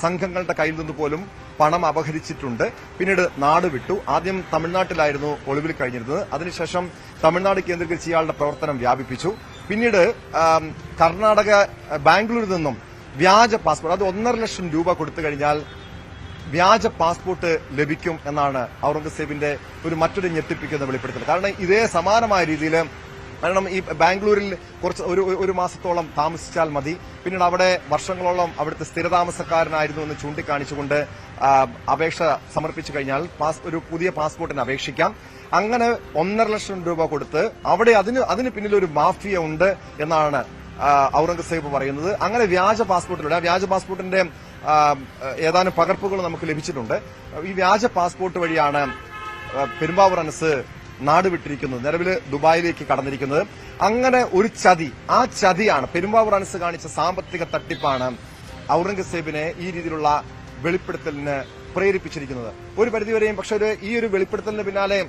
സംഘങ്ങളുടെ കയ്യിൽ നിന്ന് പോലും പണം അപഹരിച്ചിട്ടുണ്ട്. പിന്നീട് നാട് വിട്ടു. ആദ്യം തമിഴ്നാട്ടിലായിരുന്നു ഒളിവിൽ കഴിഞ്ഞിരുന്നത്. അതിനുശേഷം തമിഴ്നാട് കേന്ദ്രീകരിച്ച് ഇയാളുടെ പ്രവർത്തനം വ്യാപിപ്പിച്ചു. പിന്നീട് കർണാടക ബാംഗ്ലൂരിൽ നിന്നും വ്യാജ പാസ്പോർട്ട്, അത് 1.5 ലക്ഷം രൂപ കൊടുത്തു കഴിഞ്ഞാൽ വ്യാജ പാസ്പോർട്ട് ലഭിക്കും എന്നാണ് ഔറംഗസേബിന്റെ മറ്റൊരു ഞെട്ടിപ്പിക്കുന്ന വെളിപ്പെടുത്തൽ. കാരണം ഇതേ സമാനമായ രീതിയിൽ, കാരണം ഈ ബാംഗ്ലൂരിൽ ഒരു മാസത്തോളം താമസിച്ചാൽ മതി, പിന്നീട് അവിടെ വർഷങ്ങളോളം അവിടുത്തെ സ്ഥിരതാമസക്കാരനായിരുന്നു എന്ന് ചൂണ്ടിക്കാണിച്ചുകൊണ്ട് അപേക്ഷ സമർപ്പിച്ചു കഴിഞ്ഞാൽ ഒരു പുതിയ പാസ്പോർട്ടിന് അപേക്ഷിക്കാം. അങ്ങനെ 1.5 ലക്ഷം രൂപ കൊടുത്ത് അവിടെ അതിന് പിന്നിൽ ഒരു മാഫിയ ഉണ്ട് എന്നാണ് ഔറംഗസേബ് പറയുന്നത്. അങ്ങനെ വ്യാജ പാസ്പോർട്ടിലൂടെ, ആ വ്യാജ പാസ്പോർട്ടിന്റെ ഏതാനും പകർപ്പുകൾ നമുക്ക് ലഭിച്ചിട്ടുണ്ട്. ഈ വ്യാജ പാസ്പോർട്ട് വഴിയാണ് പെരുമ്പാവൂർ അനസ് നാടുവിട്ടിരിക്കുന്നത്, നിലവിൽ ദുബായിലേക്ക് കടന്നിരിക്കുന്നത്. അങ്ങനെ ഒരു ചതി, ആ ചതിയാണ് പെരുമ്പാവൂർ അനസ് കാണിച്ച സാമ്പത്തിക തട്ടിപ്പാണ് ഔറംഗസേബിനെ ഈ രീതിയിലുള്ള വെളിപ്പെടുത്തലിന് പ്രേരിപ്പിച്ചിരിക്കുന്നത്. ഒരു പരിധിവരെയും പക്ഷേ ഈ ഒരു വെളിപ്പെടുത്തലിന് പിന്നാലെ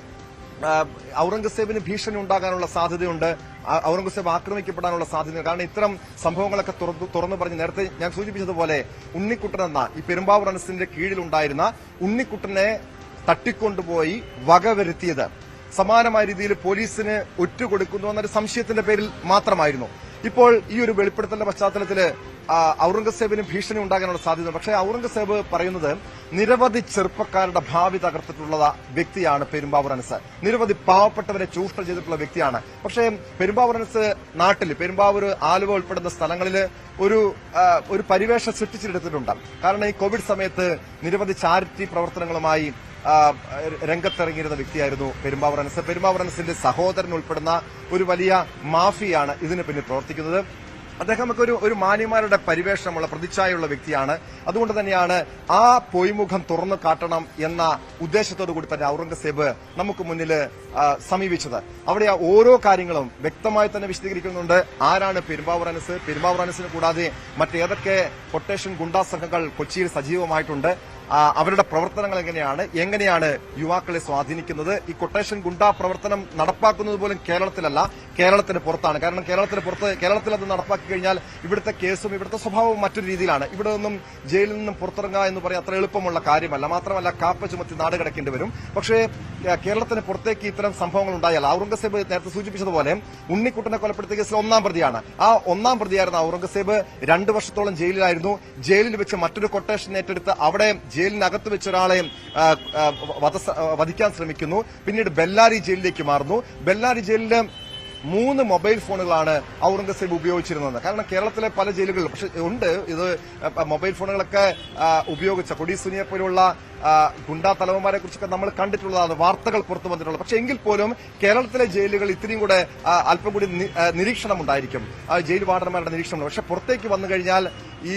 ഔറംഗസേബിന് ഭീഷണി ഉണ്ടാകാനുള്ള സാധ്യതയുണ്ട്, ഔറംഗസേബ് ആക്രമിക്കപ്പെടാനുള്ള സാധ്യതയുണ്ട്. കാരണം ഇത്തരം സംഭവങ്ങളൊക്കെ തുറന്നു പറഞ്ഞ് നേരത്തെ ഞാൻ സൂചിപ്പിച്ചതുപോലെ ഉണ്ണിക്കുട്ടൻ എന്ന ഈ പെരുമ്പാവൂർ അനസിന്റെ കീഴിലുണ്ടായിരുന്ന ഉണ്ണിക്കുട്ടനെ തട്ടിക്കൊണ്ടുപോയി വകവരുത്തിയത് സമാനമായ രീതിയിൽ പോലീസിന് ഒറ്റുകൊടുക്കുന്നു എന്നൊരു സംശയത്തിന്റെ പേരിൽ മാത്രമായിരുന്നു. ഇപ്പോൾ ഈ ഒരു വെളിപ്പെടുത്തലിന്റെ പശ്ചാത്തലത്തില് ഔറംഗസേബിന് ഭീഷണി ഉണ്ടാകാനുള്ള സാധ്യത. പക്ഷേ ഔറംഗസേബ് പറയുന്നത് നിരവധി ചെറുപ്പക്കാരുടെ ഭാവി തകർത്തിട്ടുള്ള വ്യക്തിയാണ് പെരുമ്പാവൂർ അനസ്. നിരവധി പാവപ്പെട്ടവരെ ചൂഷണം ചെയ്തിട്ടുള്ള വ്യക്തിയാണ്. പക്ഷേ പെരുമ്പാവൂർ അനസ് നാട്ടിൽ പെരുമ്പാവൂർ, ആലുവ ഉൾപ്പെടുന്ന സ്ഥലങ്ങളിൽ ഒരു പരിവേഷം സൃഷ്ടിച്ചെടുത്തിട്ടുണ്ട്. കാരണം ഈ കോവിഡ് സമയത്ത് നിരവധി ചാരിറ്റി പ്രവർത്തനങ്ങളുമായി രംഗത്തിറങ്ങിയിരുന്ന വ്യക്തിയായിരുന്നു പെരുമ്പാവൂർ അനസ്. പെരുമ്പാവൂർ അനസിന്റെ സഹോദരൻ ഉൾപ്പെടുന്ന ഒരു വലിയ മാഫിയാണ് ഇതിന് പിന്നിൽ പ്രവർത്തിക്കുന്നത്. അദ്ദേഹം ഒരു മാന്യന്മാരുടെ പരിവേഷമുള്ള പ്രതിച്ഛായുള്ള വ്യക്തിയാണ്. അതുകൊണ്ട് തന്നെയാണ് ആ പൊയ്മുഖം തുറന്നു കാട്ടണം എന്ന ഉദ്ദേശത്തോടു കൂടി തന്നെ ഔറംഗസേബ് നമുക്ക് മുന്നിൽ സമീപിച്ചത്. അവിടെ ഓരോ കാര്യങ്ങളും വ്യക്തമായി തന്നെ വിശദീകരിക്കുന്നുണ്ട്. ആരാണ് പെരുമ്പാവൂർ അനസ്, പെരുമ്പാവൂർ അനസിന് കൂടാതെ മറ്റേതൊക്കെ കൊട്ടേഷൻ ഗുണ്ടാ സംഘങ്ങൾ കൊച്ചിയിൽ സജീവമായിട്ടുണ്ട്, അവരുടെ പ്രവർത്തനങ്ങൾ എങ്ങനെയാണ് യുവാക്കളെ സ്വാധീനിക്കുന്നത്. ഈ കൊട്ടേഷൻ ഗുണ്ടാ പ്രവർത്തനം നടപ്പാക്കുന്നത് പോലും കേരളത്തിലല്ല, കേരളത്തിന് പുറത്താണ്. കാരണം കേരളത്തിൽ അത് നടപ്പാക്കി കഴിഞ്ഞാൽ ഇവിടുത്തെ കേസും ഇവിടുത്തെ സ്വഭാവവും മറ്റൊരു രീതിയിലാണ്. ഇവിടെ നിന്നും ജയിലിൽ നിന്നും പുറത്തിറങ്ങുക എന്ന് പറയാൻ അത്ര എളുപ്പമുള്ള കാര്യമല്ല. മാത്രമല്ല കാപ്പ ചുമത്തി നാട് കിടക്കേണ്ടി വരും. പക്ഷേ കേരളത്തിന് പുറത്തേക്ക് ഇത്തരം സംഭവങ്ങൾ ഉണ്ടായാൽ, ഔറംഗസേബ് നേരത്തെ സൂചിപ്പിച്ചതുപോലെ ഉണ്ണിക്കുട്ടനെ കൊലപ്പെടുത്തിയ കേസിൽ 1-ാം പ്രതിയാണ്. ആ 1-ാം പ്രതിയായിരുന്ന ഔറംഗസേബ് 2 വർഷത്തോളം ജയിലിലായിരുന്നു. ജയിലിൽ വെച്ച് മറ്റൊരു കൊട്ടേഷൻ ഏറ്റെടുത്ത് അവിടെ ജയിലിനകത്ത് വെച്ച് ഒരാളെ വധിക്കാൻ ശ്രമിക്കുന്നു. പിന്നീട് ബെല്ലാരി ജയിലിലേക്ക് മാറുന്നു. ബെല്ലാരി ജയിലിലെ 3 മൊബൈൽ ഫോണുകളാണ് ഔറംഗസേബ് ഉപയോഗിച്ചിരുന്നത്. കാരണം കേരളത്തിലെ പല ജയിലുകളിലും പക്ഷെ ഉണ്ട് ഇത് മൊബൈൽ ഫോണുകളൊക്കെ ഉപയോഗിച്ച കൊടി സുനിയെ പോലുള്ള ഗുണ്ടാ തലവന്മാരെ കുറിച്ചൊക്കെ നമ്മൾ കണ്ടിട്ടുള്ളതാണ്, വാർത്തകൾ പുറത്തു വന്നിട്ടുള്ളത്. പക്ഷെ എങ്കിൽ പോലും കേരളത്തിലെ ജയിലുകൾ ഇത്രയും കൂടെ അല്പം കൂടി നിരീക്ഷണം ഉണ്ടായിരിക്കും, ജയിൽ വാർഡന്മാരുടെ നിരീക്ഷണം. പക്ഷെ പുറത്തേക്ക് വന്നു കഴിഞ്ഞാൽ ഈ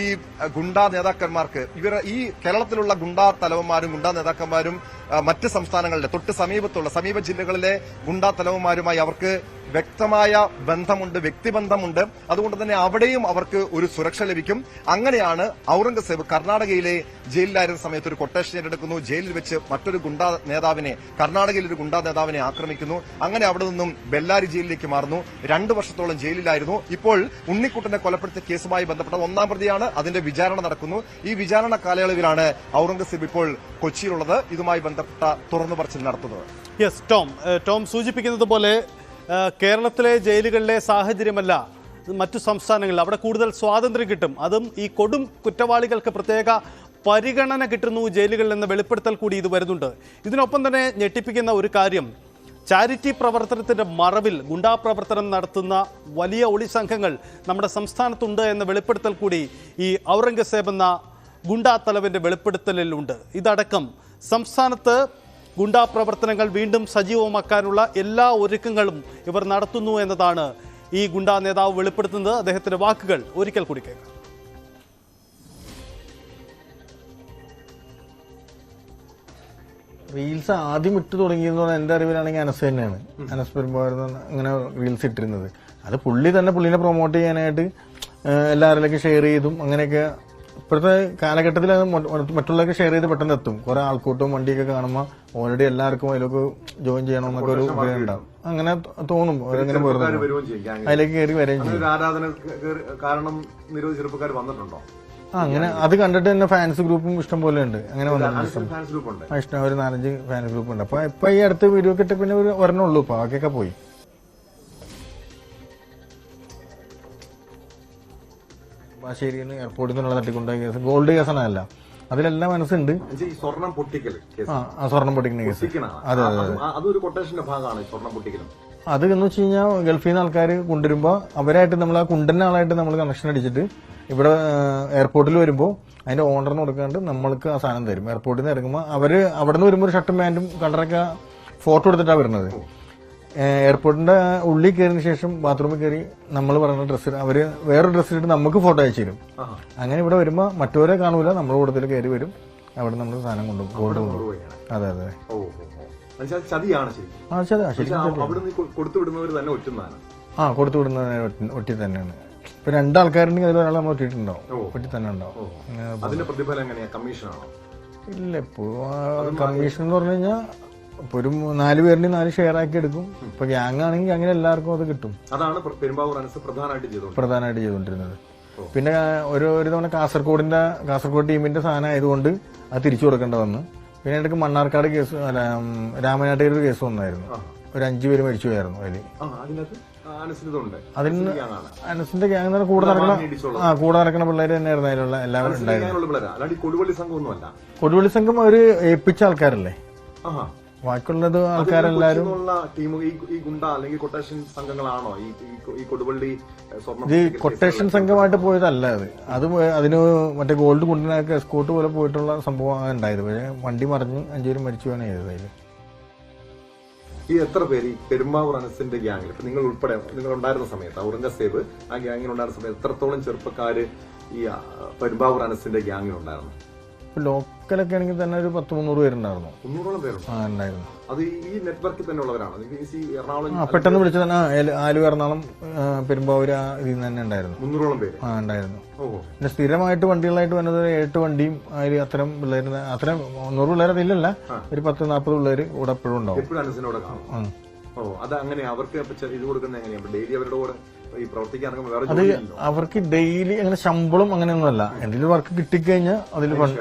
ഗുണ്ടാ നേതാക്കന്മാർക്ക് ഈ കേരളത്തിലുള്ള ഗുണ്ടാ തലവന്മാരും ഗുണ്ടാ നേതാക്കന്മാരും മറ്റ് സംസ്ഥാനങ്ങളിലെ തൊട്ട് സമീപ ജില്ലകളിലെ ഗുണ്ടാ തലവന്മാരുമായി അവർക്ക് വ്യക്തമായ ബന്ധമുണ്ട്, വ്യക്തിബന്ധമുണ്ട്. അതുകൊണ്ട് തന്നെ അവിടെയും അവർക്ക് ഒരു സുരക്ഷ ലഭിക്കും. അങ്ങനെയാണ് ഔറംഗസേബ് കർണാടകയിലെ ജയിലിലായിരുന്ന സമയത്ത് ഒരു കൊട്ടേഷൻ ഏറ്റെടുക്കുന്നു. ജയിലിൽ വെച്ച് മറ്റൊരു ഗുണ്ടാ നേതാവിനെ, കർണാടകയിൽ ഒരു ഗുണ്ടാ നേതാവിനെ ആക്രമിക്കുന്നു. അങ്ങനെ അവിടെ നിന്നും ബെല്ലാരി ജയിലിലേക്ക് മാറുന്നു. 2 വർഷത്തോളം ജയിലിലായിരുന്നു. ഇപ്പോൾ ഉണ്ണിക്കുട്ടനെ കൊലപ്പെടുത്തിയ കേസുമായി ബന്ധപ്പെട്ട 1-ാം പ്രതിയാണ്. അതിന്റെ വിചാരണ നടക്കുന്നു. ഈ വിചാരണ കാലയളവിലാണ് ഔറംഗസേബ് ഇപ്പോൾ കൊച്ചിയിലുള്ളത്. ഇതുമായി ബന്ധപ്പെട്ട തുറന്നു പറച്ചിൽ നടത്തുന്നത്.
യെസ്, ടോം സൂചിപ്പിക്കുന്നത് പോലെ കേരളത്തിലെ ജയിലുകളിലെ സാഹചര്യമല്ല മറ്റു സംസ്ഥാനങ്ങളിൽ. അവിടെ കൂടുതൽ സ്വാതന്ത്ര്യം കിട്ടും. അതും ഈ കൊടും കുറ്റവാളികൾക്ക് പ്രത്യേക പരിഗണന കിട്ടുന്നു ജയിലുകളിൽ എന്ന വെളിപ്പെടുത്തൽ കൂടി ഇത് വരുന്നുണ്ട്. ഇതിനൊപ്പം തന്നെ ഞെട്ടിപ്പിക്കുന്ന ഒരു കാര്യം, ചാരിറ്റി പ്രവർത്തനത്തിൻ്റെ മറവിൽ ഗുണ്ടാ പ്രവർത്തനം നടത്തുന്ന വലിയ ഒളി സംഘങ്ങൾ നമ്മുടെ സംസ്ഥാനത്തുണ്ട് എന്ന വെളിപ്പെടുത്തൽ കൂടി ഈ ഔറംഗസേബ് എന്ന ഗുണ്ടാ തലവൻ്റെ വെളിപ്പെടുത്തലിലുണ്ട്. ഇതടക്കം സംസ്ഥാനത്ത് ഗുണ്ടാ പ്രവർത്തനങ്ങൾ വീണ്ടും സജീവമാക്കാനുള്ള എല്ലാ ഒരുക്കങ്ങളും ഇവർ നടത്തുന്നു എന്നതാണ് ഈ ഗുണ്ടാ നേതാവ് വെളിപ്പെടുത്തുന്നത്. അദ്ദേഹത്തിന്റെ വാക്കുകൾ ഒരിക്കൽ കൂടി കേൾക്കാം.
റീൽസ് ആദ്യം ഇട്ട് തുടങ്ങിയെന്ന് പറഞ്ഞാൽ എന്റെ അറിവിലാണെങ്കിൽ അനസ് തന്നെയാണ്. അനസ് പെരുമ്പാവൂർ ഇങ്ങനെ റീൽസ് ഇട്ടിരുന്നത്. അത് പുള്ളി തന്നെ പുള്ളിനെ പ്രൊമോട്ട് ചെയ്യാനായിട്ട് എല്ലാവരിലേക്കും ഷെയർ ചെയ്തും അങ്ങനെയൊക്കെ. ഇപ്പോഴത്തെ കാലഘട്ടത്തിൽ അത് മറ്റുള്ളവർക്ക് ഷെയർ ചെയ്ത് പെട്ടെന്ന് എത്തും. കുറെ ആൾക്കൂട്ടവും വണ്ടിയൊക്കെ കാണുമ്പോൾ ഓൾറെഡി എല്ലാവർക്കും അതിലൊക്കെ ജോയിൻ ചെയ്യണമെന്നൊക്കെ ഒരു ഉപയോഗം ഉണ്ടാവും. അങ്ങനെ തോന്നും, അങ്ങനെ അതിലേക്ക് കയറി വരികയും ചെയ്യും. അങ്ങനെ അത് കണ്ടിട്ട് തന്നെ ഫാൻസ് ഗ്രൂപ്പും ഇഷ്ടം പോലെ ഉണ്ട്. അങ്ങനെ വന്നിട്ടുണ്ട് ഇഷ്ടം ഒരു 4-5 ഫാൻസ് ഗ്രൂപ്പ് ഉണ്ട്. അപ്പൊ ഇപ്പൊ ഈ അടുത്ത് വീഡിയോ കിട്ടി പിന്നെ ഒരെണ്ണുള്ളൂ. ഇപ്പൊ ബാക്കിയൊക്കെ പോയി. ബാശ്ശേരി എയർപോർട്ടിൽ നിന്നുള്ള തട്ടിക്കൊണ്ടായ കേസ് ഗോൾഡ് കേസാണല്ല, അതിലെല്ലാം മനസ്സുണ്ട്.
സ്വർണം പൊട്ടിക്കൽ
സ്വർണം പൊട്ടിക്കുന്ന കേസ്. അതെ അതെ
അതൊരു കൊട്ടേഷന്റെ ഭാഗമാണ് സ്വർണം പൊട്ടിക്കലും.
അത് എന്ന് വെച്ച് കഴിഞ്ഞാൽ ഗൾഫിൽ നിന്ന് ആൾക്കാർ കൊണ്ടുവരുമ്പോ അവരായിട്ട് നമ്മൾ ആ കുണ്ടന്റെ ആളായിട്ട് നമ്മൾ കണക്ഷൻ അടിച്ചിട്ട് ഇവിടെ എയർപോർട്ടിൽ വരുമ്പോൾ അതിന്റെ ഓണറിന് കൊടുക്കാണ്ട് നമ്മൾക്ക് ആ സാധനം തരും. എയർപോർട്ടിൽ നിന്ന് ഇറങ്ങുമ്പോൾ അവര് അവിടെ നിന്ന് വരുമ്പോൾ ഒരു ഷർട്ടും പാന്റും കളറൊക്കെ ഫോട്ടോ എടുത്തിട്ടാണ് വരുന്നത്. എയർപോർട്ടിന്റെ ഉള്ളിൽ കയറിയതിനു ശേഷം ബാത്റൂമിൽ കയറി നമ്മൾ പറയുന്ന ഡ്രസ്സ് അവര് വേറൊരു ഡ്രസ്സ് ഇട്ട് നമുക്ക് ഫോട്ടോ അയച്ചു തരും. അങ്ങനെ ഇവിടെ വരുമ്പോ മറ്റവരെ കാണൂല, നമ്മുടെ കൂട്ടത്തിൽ കയറി വരും. അവിടെ നമ്മൾ സാധനം കൊണ്ടുപോകും, ഗോൾഡ് കൊണ്ടുപോകും. അതെ അതെ കൊടുത്തുവിടുന്നവരെ ഒറ്റി തന്നെയാണ്. ഇപ്പൊ 2 ആൾക്കാരുണ്ടെങ്കിൽ അതിൽ ഒരാൾ നമ്മൾ ഒറ്റിട്ടുണ്ടാവും, ഒറ്റി തന്നെ ഉണ്ടാവും. ഇല്ല ഇപ്പൊ കമ്മീഷൻ എന്ന് പറഞ്ഞു കഴിഞ്ഞാൽ ഇപ്പൊ ഒരു 4 പേരിന് 4 ഷെയർ ആക്കി എടുക്കും. ഇപ്പൊ ഗ്യാങ് ആണെങ്കിൽ അങ്ങനെ എല്ലാവർക്കും അത് കിട്ടും.
അതാണ് പെരുമ്പാവൂർ
പ്രധാനമായിട്ട് ചെയ്തുകൊണ്ടിരുന്നത്. പിന്നെ ഒരു തവണ കാസർഗോഡ് ടീമിന്റെ സാധനം ആയതുകൊണ്ട് അത് തിരിച്ചു കൊടുക്കേണ്ട വന്നു. പിന്നെ ഇടയ്ക്ക് മണ്ണാർക്കാട് കേസ്, രാമനാട്ടുകാർ ഒരു കേസ് വന്നായിരുന്നു. ഒരു 5 പേര് മരിച്ചു പോയായിരുന്നു അതിൽ.
അതിനകത്ത് അനസിനുണ്ട്.
അതിന് അനസിന്റെ ഗ്യാങ് എന്ന് പറഞ്ഞാൽ കൂടെ നടക്കുന്ന പിള്ളേർ തന്നെയായിരുന്നു അതിലുള്ള എല്ലാവരും ഉണ്ടായിരുന്നു.
കൊടുവള്ളി സംഘം ഒന്നുമല്ല.
കൊടുവള്ളി സംഘം അവര് ഏൽപ്പിച്ച ആൾക്കാരല്ലേ, ബാക്കിയുള്ളത് ആൾക്കാരെല്ലാരും
ഈ ഗുണ്ട അല്ലെങ്കിൽ കൊട്ടേഷൻ സംഘങ്ങളാണോ ഈ കൊടുവള്ളി
ഇത് കൊട്ടേഷൻ സംഘമായിട്ട് പോയതല്ല. അത് അതിന് മറ്റേ ഗോൾഡ് കൊണ്ടിനൊക്കെ എസ്കോട്ട് പോലെ പോയിട്ടുള്ള സംഭവമാണ് ഉണ്ടായത്. പക്ഷേ വണ്ടി മറിഞ്ഞ് 5 പേര് മരിച്ചു പോയാണ് ചെയ്തത്. അതിൽ
ഈ എത്ര പേര് ഈ പെരുമ്പാവൂർ അനസിന്റെ ഗ്യാങ്ങിൽ ഇപ്പൊ നിങ്ങൾ ഉൾപ്പെടെ നിങ്ങൾ ഉണ്ടായിരുന്ന സമയത്ത് ഔറംഗസേബ് ആ ഗ്യാങ്ങിൽ ഉണ്ടായിരുന്ന സമയത്ത് എത്രത്തോളം ചെറുപ്പക്കാര് ഈ പെരുമ്പാവൂർ അനസിന്റെ ഗ്യാങ്ങിൽ ഉണ്ടായിരുന്നു?
ലോക്കലൊക്കെ ആണെങ്കിൽ തന്നെ ഒരു 10-300 പേരുണ്ടായിരുന്നു.
300ഓളം പേരുണ്ട്.
ഉണ്ടായിരുന്നു.
അത് ഈ നെറ്റ്വർക്കിൽ തന്നെ ഉള്ളവരാണ്. എറണാകുളം
പെട്ടെന്ന് വിളിച്ചു തന്നെ ആലുവ എറണാകുളം പെരുമ്പാവൂർ ഇതിൽ നിന്ന് തന്നെ ഉണ്ടായിരുന്നു.
300ഓളം പേര്
ഉണ്ടായിരുന്നു. പിന്നെ സ്ഥിരമായിട്ട് വണ്ടികളായിട്ട് വന്നത് 8 വണ്ടിയും അതിൽ അത്തരം പിള്ളേര് അത്തരം 100 പിള്ളേർ അതിലല്ല, ഒരു 10-40 പിള്ളേര് ഇവിടെ എപ്പോഴും ഉണ്ടാവും.
എപ്പോഴും അനസിനോടെ കാണും. അത് അങ്ങനെ അവർക്ക് ഇത് കൊടുക്കുന്നത് എങ്ങനെയാണ്? ഡെയിലി അവരുടെ കൂടെ ഈ പ്രവർത്തിക്കാനൊക്കെ
അത് അവർക്ക് ഡെയിലി അങ്ങനെ ശമ്പളം അങ്ങനെയൊന്നുമല്ല. എന്തെങ്കിലും വർക്ക് കിട്ടിക്കഴിഞ്ഞാൽ അതിൽ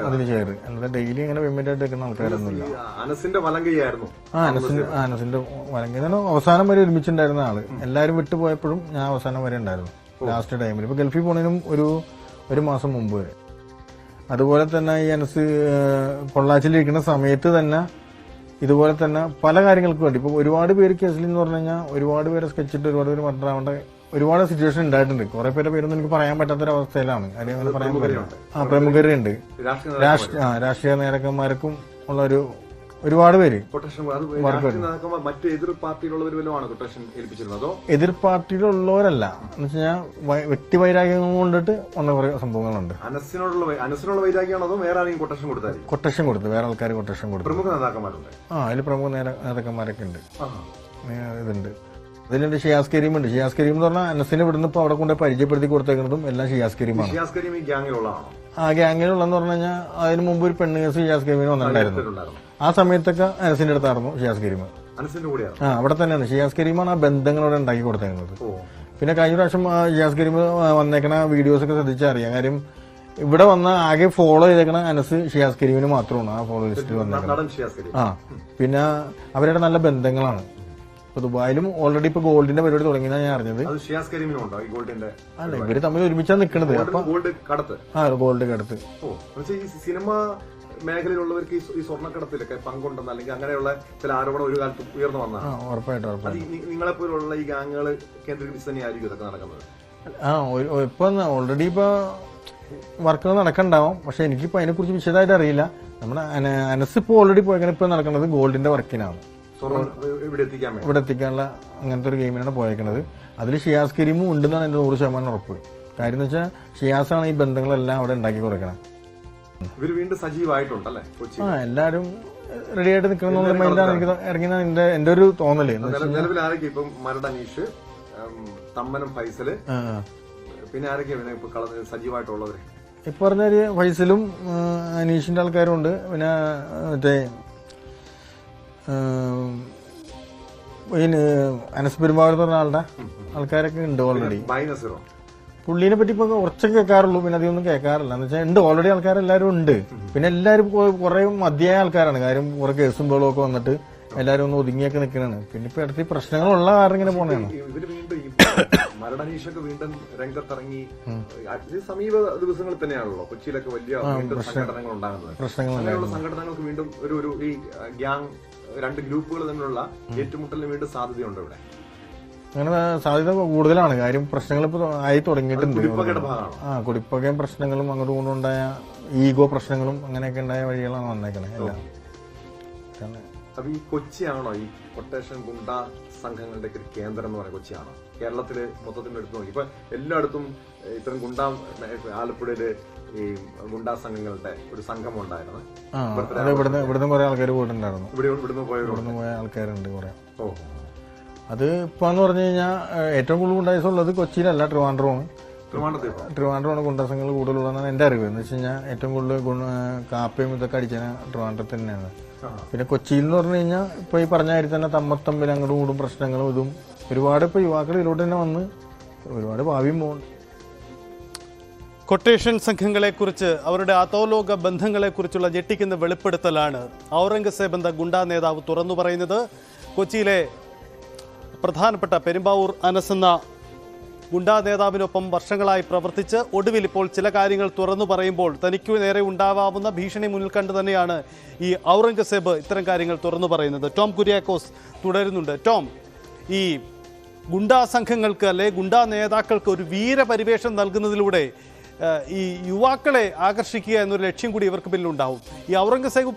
ചേര്, അല്ലാതെ ഡെയിലി അങ്ങനെ പേയ്മെന്റ് ആയിട്ട് വെക്കുന്ന ആൾക്കാരൊന്നുമില്ല.
അനസിന്റെ വലങ്കയായിരുന്നു.
അനസിന്റെ വലങ്കി അവസാനം വരെ ഒരുമിച്ചുണ്ടായിരുന്ന ആള്. എല്ലാരും വിട്ടുപോയപ്പോഴും ഞാൻ അവസാനം വരെ ഉണ്ടായിരുന്നു. ലാസ്റ്റ് ടൈമിൽ ഇപ്പൊ ഗൾഫിൽ പോണതിനും ഒരു മാസം മുമ്പ് വരെ. അതുപോലെ തന്നെ ഈ അനസ് പൊള്ളാച്ചിലിരിക്കുന്ന സമയത്ത് തന്നെ ഇതുപോലെ തന്നെ പല കാര്യങ്ങൾക്കും വേണ്ടി ഇപ്പൊ ഒരുപാട് പേര് കേസിൽ എന്ന് പറഞ്ഞു കഴിഞ്ഞാൽ ഒരുപാട് പേരെ സ്കെച്ചിട്ട് ഒരുപാട് പേര് മർഡറാവേണ്ട ഒരുപാട് സിറ്റുവേഷൻ ഉണ്ടായിട്ടുണ്ട്. കുറെ പേരുടെ പേരൊന്നും എനിക്ക് പറയാൻ പറ്റാത്തൊരവസ്ഥയിലാണ്. അങ്ങനെ പറയാൻ പറ്റില്ല. പ്രമുഖരുണ്ട്, രാഷ്ട്രീയ നേതാക്കന്മാർക്കും ഉള്ള ഒരുപാട് പേര്.
മറ്റു എതിർ പാർട്ടിയിലുള്ളവരോ
എതിർ പാർട്ടിയിലുള്ളവരല്ല എന്ന് വെച്ചാൽ വ്യക്തി വൈരാഗ്യം കൊണ്ടിട്ട് വന്ന കുറെ സംഭവങ്ങളുണ്ട്.
അനസിനുള്ള വൈരാഗ്യമാണോ അതോ വേറെ ആരെങ്കിലും കൊട്ടേഷൻ കൊടുത്താൽ?
കൊട്ടേഷൻ കൊടുത്തു, വേറെ ആൾക്കാർ കൊട്ടേഷൻ കൊടുത്തു.
പ്രമുഖ നേതാക്കന്മാരുണ്ട്.
അതിൽ പ്രമുഖ നേതാക്കന്മാരൊക്കെ ഉണ്ട്. ഇതുണ്ട്. അതിലുണ്ട് ഷിയാസ് കരീം ഉണ്ട്. ഷിയാസ് കരീം എന്ന് പറഞ്ഞാൽ അനസിനെ ഇവിടുന്ന് ഇപ്പൊ അവിടെ കൊണ്ട് പരിചയപ്പെടുത്തി കൊടുത്തേക്കുന്നതും എല്ലാം ഷിയാസ് കരീമാണ്. ആ ഗ്യാങ്ങിലുള്ളതെന്ന് പറഞ്ഞു കഴിഞ്ഞാൽ അതിന് മുമ്പ് ഒരു പെണ്ണ് കേസ് ഷിയാസ് കരീമിന് വന്നിട്ടുണ്ടായിരുന്നു. ആ സമയത്തൊക്കെ അനസിന്റെ അടുത്തായിരുന്നു ഷിയാസ് കരീം. അവിടെ തന്നെയാണ് ഷിയാസ് കരീമാണ് ആ ബന്ധങ്ങളോടെ ഉണ്ടാക്കി കൊടുത്തേക്കുന്നത്. പിന്നെ കഴിഞ്ഞ പ്രാവശ്യം ഷിയാസ് കരീം വന്നേക്കണ വീഡിയോസ് ഒക്കെ ശ്രദ്ധിച്ചറിയാം. കാര്യം ഇവിടെ വന്ന ആകെ ഫോളോ ചെയ്തേക്കണ അനസ് ഷിയാസ് കരീമിന് മാത്രമാണ് ആ ഫോളോ ലിസ്റ്റിൽ വന്നേക്കുന്നത്. പിന്നെ അവരുടെ നല്ല ബന്ധങ്ങളാണ്. ഇപ്പൊ ദുബായിലും ഓൾറെഡി ഇപ്പൊ ഗോൾഡിന്റെ പരിപാടി തുടങ്ങിയെന്നാണ് ഞാൻ അറിഞ്ഞത്. അല്ല, ഇവര് തമ്മിൽ ഒരുമിച്ചാണ് നിൽക്കുന്നത്. അപ്പൊ ഗോൾഡ് കടത്ത്
സിനിമ മേഖലയിലുള്ളവർക്ക് ഈ സ്വർണ്ണക്കടത്തിലൊക്കെ പങ്കുണ്ടെന്ന് അല്ലെങ്കിൽ അങ്ങനെയുള്ള ചില ആരോപണം ഒരു കാലത്ത് ഉയർന്നു വന്നതാണ്.
ഉറപ്പായിട്ടും
നിങ്ങളെപ്പോലുള്ള ഈ ഗാങ്ങുകൾ കേന്ദ്രീകരിച്ച് തന്നെയായിരിക്കും ഇതൊക്കെ നടക്കുന്നത്.
ഇപ്പൊ ഓൾറെഡി ഇപ്പൊ വർക്കുകൾ നടക്കണ്ടാവും. പക്ഷെ എനിക്കിപ്പോ അതിനെക്കുറിച്ച് വിശദമായിട്ട് അറിയില്ല. നമ്മുടെ അനസ് ഇപ്പൊ ഓൾറെഡി പോയങ്ങനെ ഇപ്പൊ നടക്കുന്നത് ഗോൾഡിന്റെ വർക്കിനാണ്. ഇവിടെ എത്തിക്കാനുള്ള അങ്ങനത്തെ ഒരു ഗെയിമിനാണ് പോയേക്കുന്നത്. അതിൽ ഷിയാസ് കരീമും ഉണ്ടെന്നാണ് എന്റെ 100% ഉറപ്പ്. കാര്യം എന്ന് വെച്ചാൽ ഷിയാസാണ് ഈ ബന്ധങ്ങളെല്ലാം അവിടെ ഉണ്ടാക്കി കൊടുക്കണം. എല്ലാരും റെഡി ആയിട്ട് നിൽക്കണം മൈൻഡാണ് എനിക്ക് ഇറങ്ങിയെന്നാണ് എന്റെ ഒരു തോന്നല്.
പിന്നെ ആരൊക്കെയാണ് സജീവമായിട്ടുള്ളവര്?
ഇപ്പൊ പറഞ്ഞ ഫൈസലും അനീഷിന്റെ ആൾക്കാരും ഉണ്ട്. പിന്നെ മറ്റേ അനസ് പെരുമ്പാവൂർ പറഞ്ഞ ആൾക്കാരൊക്കെ ഉണ്ട് ഓൾറെഡി. പുള്ളീനെ പറ്റി ഇപ്പൊ കുറച്ചൊക്കെ കേൾക്കാറുള്ളൂ, പിന്നെ അധികമൊന്നും കേൾക്കാറില്ല. എന്ന് വെച്ചാൽ ഉണ്ട് ഓൾറെഡി ആൾക്കാരെല്ലാരും ഉണ്ട്. പിന്നെ എല്ലാവരും കുറെ മതിയായ ആൾക്കാരാണ്. കാര്യം കുറെ കേസും ബഹളവും ഒക്കെ വന്നിട്ട് എല്ലാരും ഒന്ന് ഒതുങ്ങിയൊക്കെ നിൽക്കണാണ്. പിന്നെ ഇപ്പൊ ഇടത്ത് പ്രശ്നങ്ങളുള്ള കാരണം ഇങ്ങനെ പോണേണ്.
മരടനീഷൊക്കെ വീണ്ടും രംഗത്തിറങ്ങി സമീപ ദിവസങ്ങളിൽ തന്നെയാണല്ലോ കൊച്ചിയിലൊക്കെ വലിയ സംഘടനകൾ ഉണ്ടാകുന്നത്. അങ്ങനെയുള്ള സംഘടനകൾക്ക് വീണ്ടും ഒരു ഈ ഗ്യാങ് രണ്ട് ഗ്രൂപ്പുകൾ തമ്മിലുള്ള ഏറ്റുമുട്ടലിന് വീണ്ടും സാധ്യതയുണ്ട് ഇവിടെ.
അങ്ങനെ സാധ്യത കൂടുതലാണ്. കാര്യം പ്രശ്നങ്ങൾ ഇപ്പൊ ആയി തുടങ്ങിയിട്ടുണ്ട്. കുടിപ്പകയും പ്രശ്നങ്ങളും അങ്ങോട്ട് കൊണ്ടുണ്ടായ ഈഗോ പ്രശ്നങ്ങളും അങ്ങനെയൊക്കെ ഉണ്ടായ വഴികളാണ് വന്നേക്കണേ എല്ലാം.
അപ്പൊ ഈ കൊച്ചിയാണോ ഈ കൊട്ടേഷൻ ഗുണ്ട സംഘങ്ങളുടെ ഒരു കേന്ദ്രം എന്ന് പറയുന്നത്? കൊച്ചിയാണോ? കേരളത്തില് മൊത്തത്തിൽ എടുത്തു നോക്കി ഇപ്പൊ എല്ലായിടത്തും ഇത്തരം ആലപ്പുഴയില് ഈ ഗുണ്ടാ സംഘങ്ങളുടെ ഒരു സംഘം ഉണ്ടായിരുന്നു.
ഇവിടുന്ന് കുറെ ആൾക്കാർ പോയിട്ടുണ്ടായിരുന്നു.
ഇവിടുന്ന്
പോയ ആൾക്കാരുണ്ട് കുറെ. അത് ഇപ്പൊ എന്ന് പറഞ്ഞു കഴിഞ്ഞാൽ ഏറ്റവും കൂടുതൽ ഗുണ്ടായുള്ളത് കൊച്ചിയിലല്ല, ട്രിവാൻഡ്രമാണ്. ഗുണ്ടാ സംഘങ്ങൾ കൂടുതലുള്ളതെന്നാണ് എന്റെ അറിവ്. എന്ന് വെച്ച് കഴിഞ്ഞാൽ ഏറ്റവും കൂടുതൽ കാപ്പയും ഇതൊക്കെ അടിച്ചത് ട്രിവാൻഡ്രത്ത് തന്നെയാണ്. പിന്നെ കൊച്ചിയിൽ എന്ന് പറഞ്ഞു കഴിഞ്ഞാൽ ഇപ്പൊ ഈ പറഞ്ഞ കാര്യം തന്നെ തമ്മിൽ അങ്ങോട്ടും കൂടും പ്രശ്നങ്ങളും ഇതും ഒരുപാട് ഇപ്പൊ യുവാക്കൾ ഇതിലോട്ട് തന്നെ വന്ന് ഒരുപാട് ഭാവിയും പോകുന്നുണ്ട്.
കൊട്ടേഷൻ സംഘങ്ങളെക്കുറിച്ച് അവരുടെ അധോലോക ബന്ധങ്ങളെക്കുറിച്ചുള്ള ഞെട്ടിക്കുന്ന വെളിപ്പെടുത്തലാണ് ഔറംഗസേബ് എന്ന ഗുണ്ടാ നേതാവ് തുറന്നു പറയുന്നത്. കൊച്ചിയിലെ പ്രധാനപ്പെട്ട പെരുമ്പാവൂർ അനസ് എന്ന ഗുണ്ടാ നേതാവിനൊപ്പം വർഷങ്ങളായി പ്രവർത്തിച്ച് ഒടുവിൽ ഇപ്പോൾ ചില കാര്യങ്ങൾ തുറന്നു പറയുമ്പോൾ തനിക്കു നേരെ ഉണ്ടാവാവുന്ന ഭീഷണി മുന്നിൽ കണ്ടു തന്നെയാണ് ഈ ഔറംഗസേബ് ഇത്തരം കാര്യങ്ങൾ തുറന്നു പറയുന്നത്. ടോം കുര്യാക്കോസ് തുടരുന്നുണ്ട്. ടോം, ഈ ഗുണ്ടാ സംഘങ്ങൾക്ക് അല്ലെ ഗുണ്ടാ നേതാക്കൾക്ക് ഒരു വീരപരിവേഷം നൽകുന്നതിലൂടെ ഈ യുവാക്കളെ ആകർഷിക്കുക എന്നൊരു ലക്ഷ്യം കൂടി ഇവർക്ക് പിന്നിലുണ്ടാവും. ഈ ഔറംഗസേബ്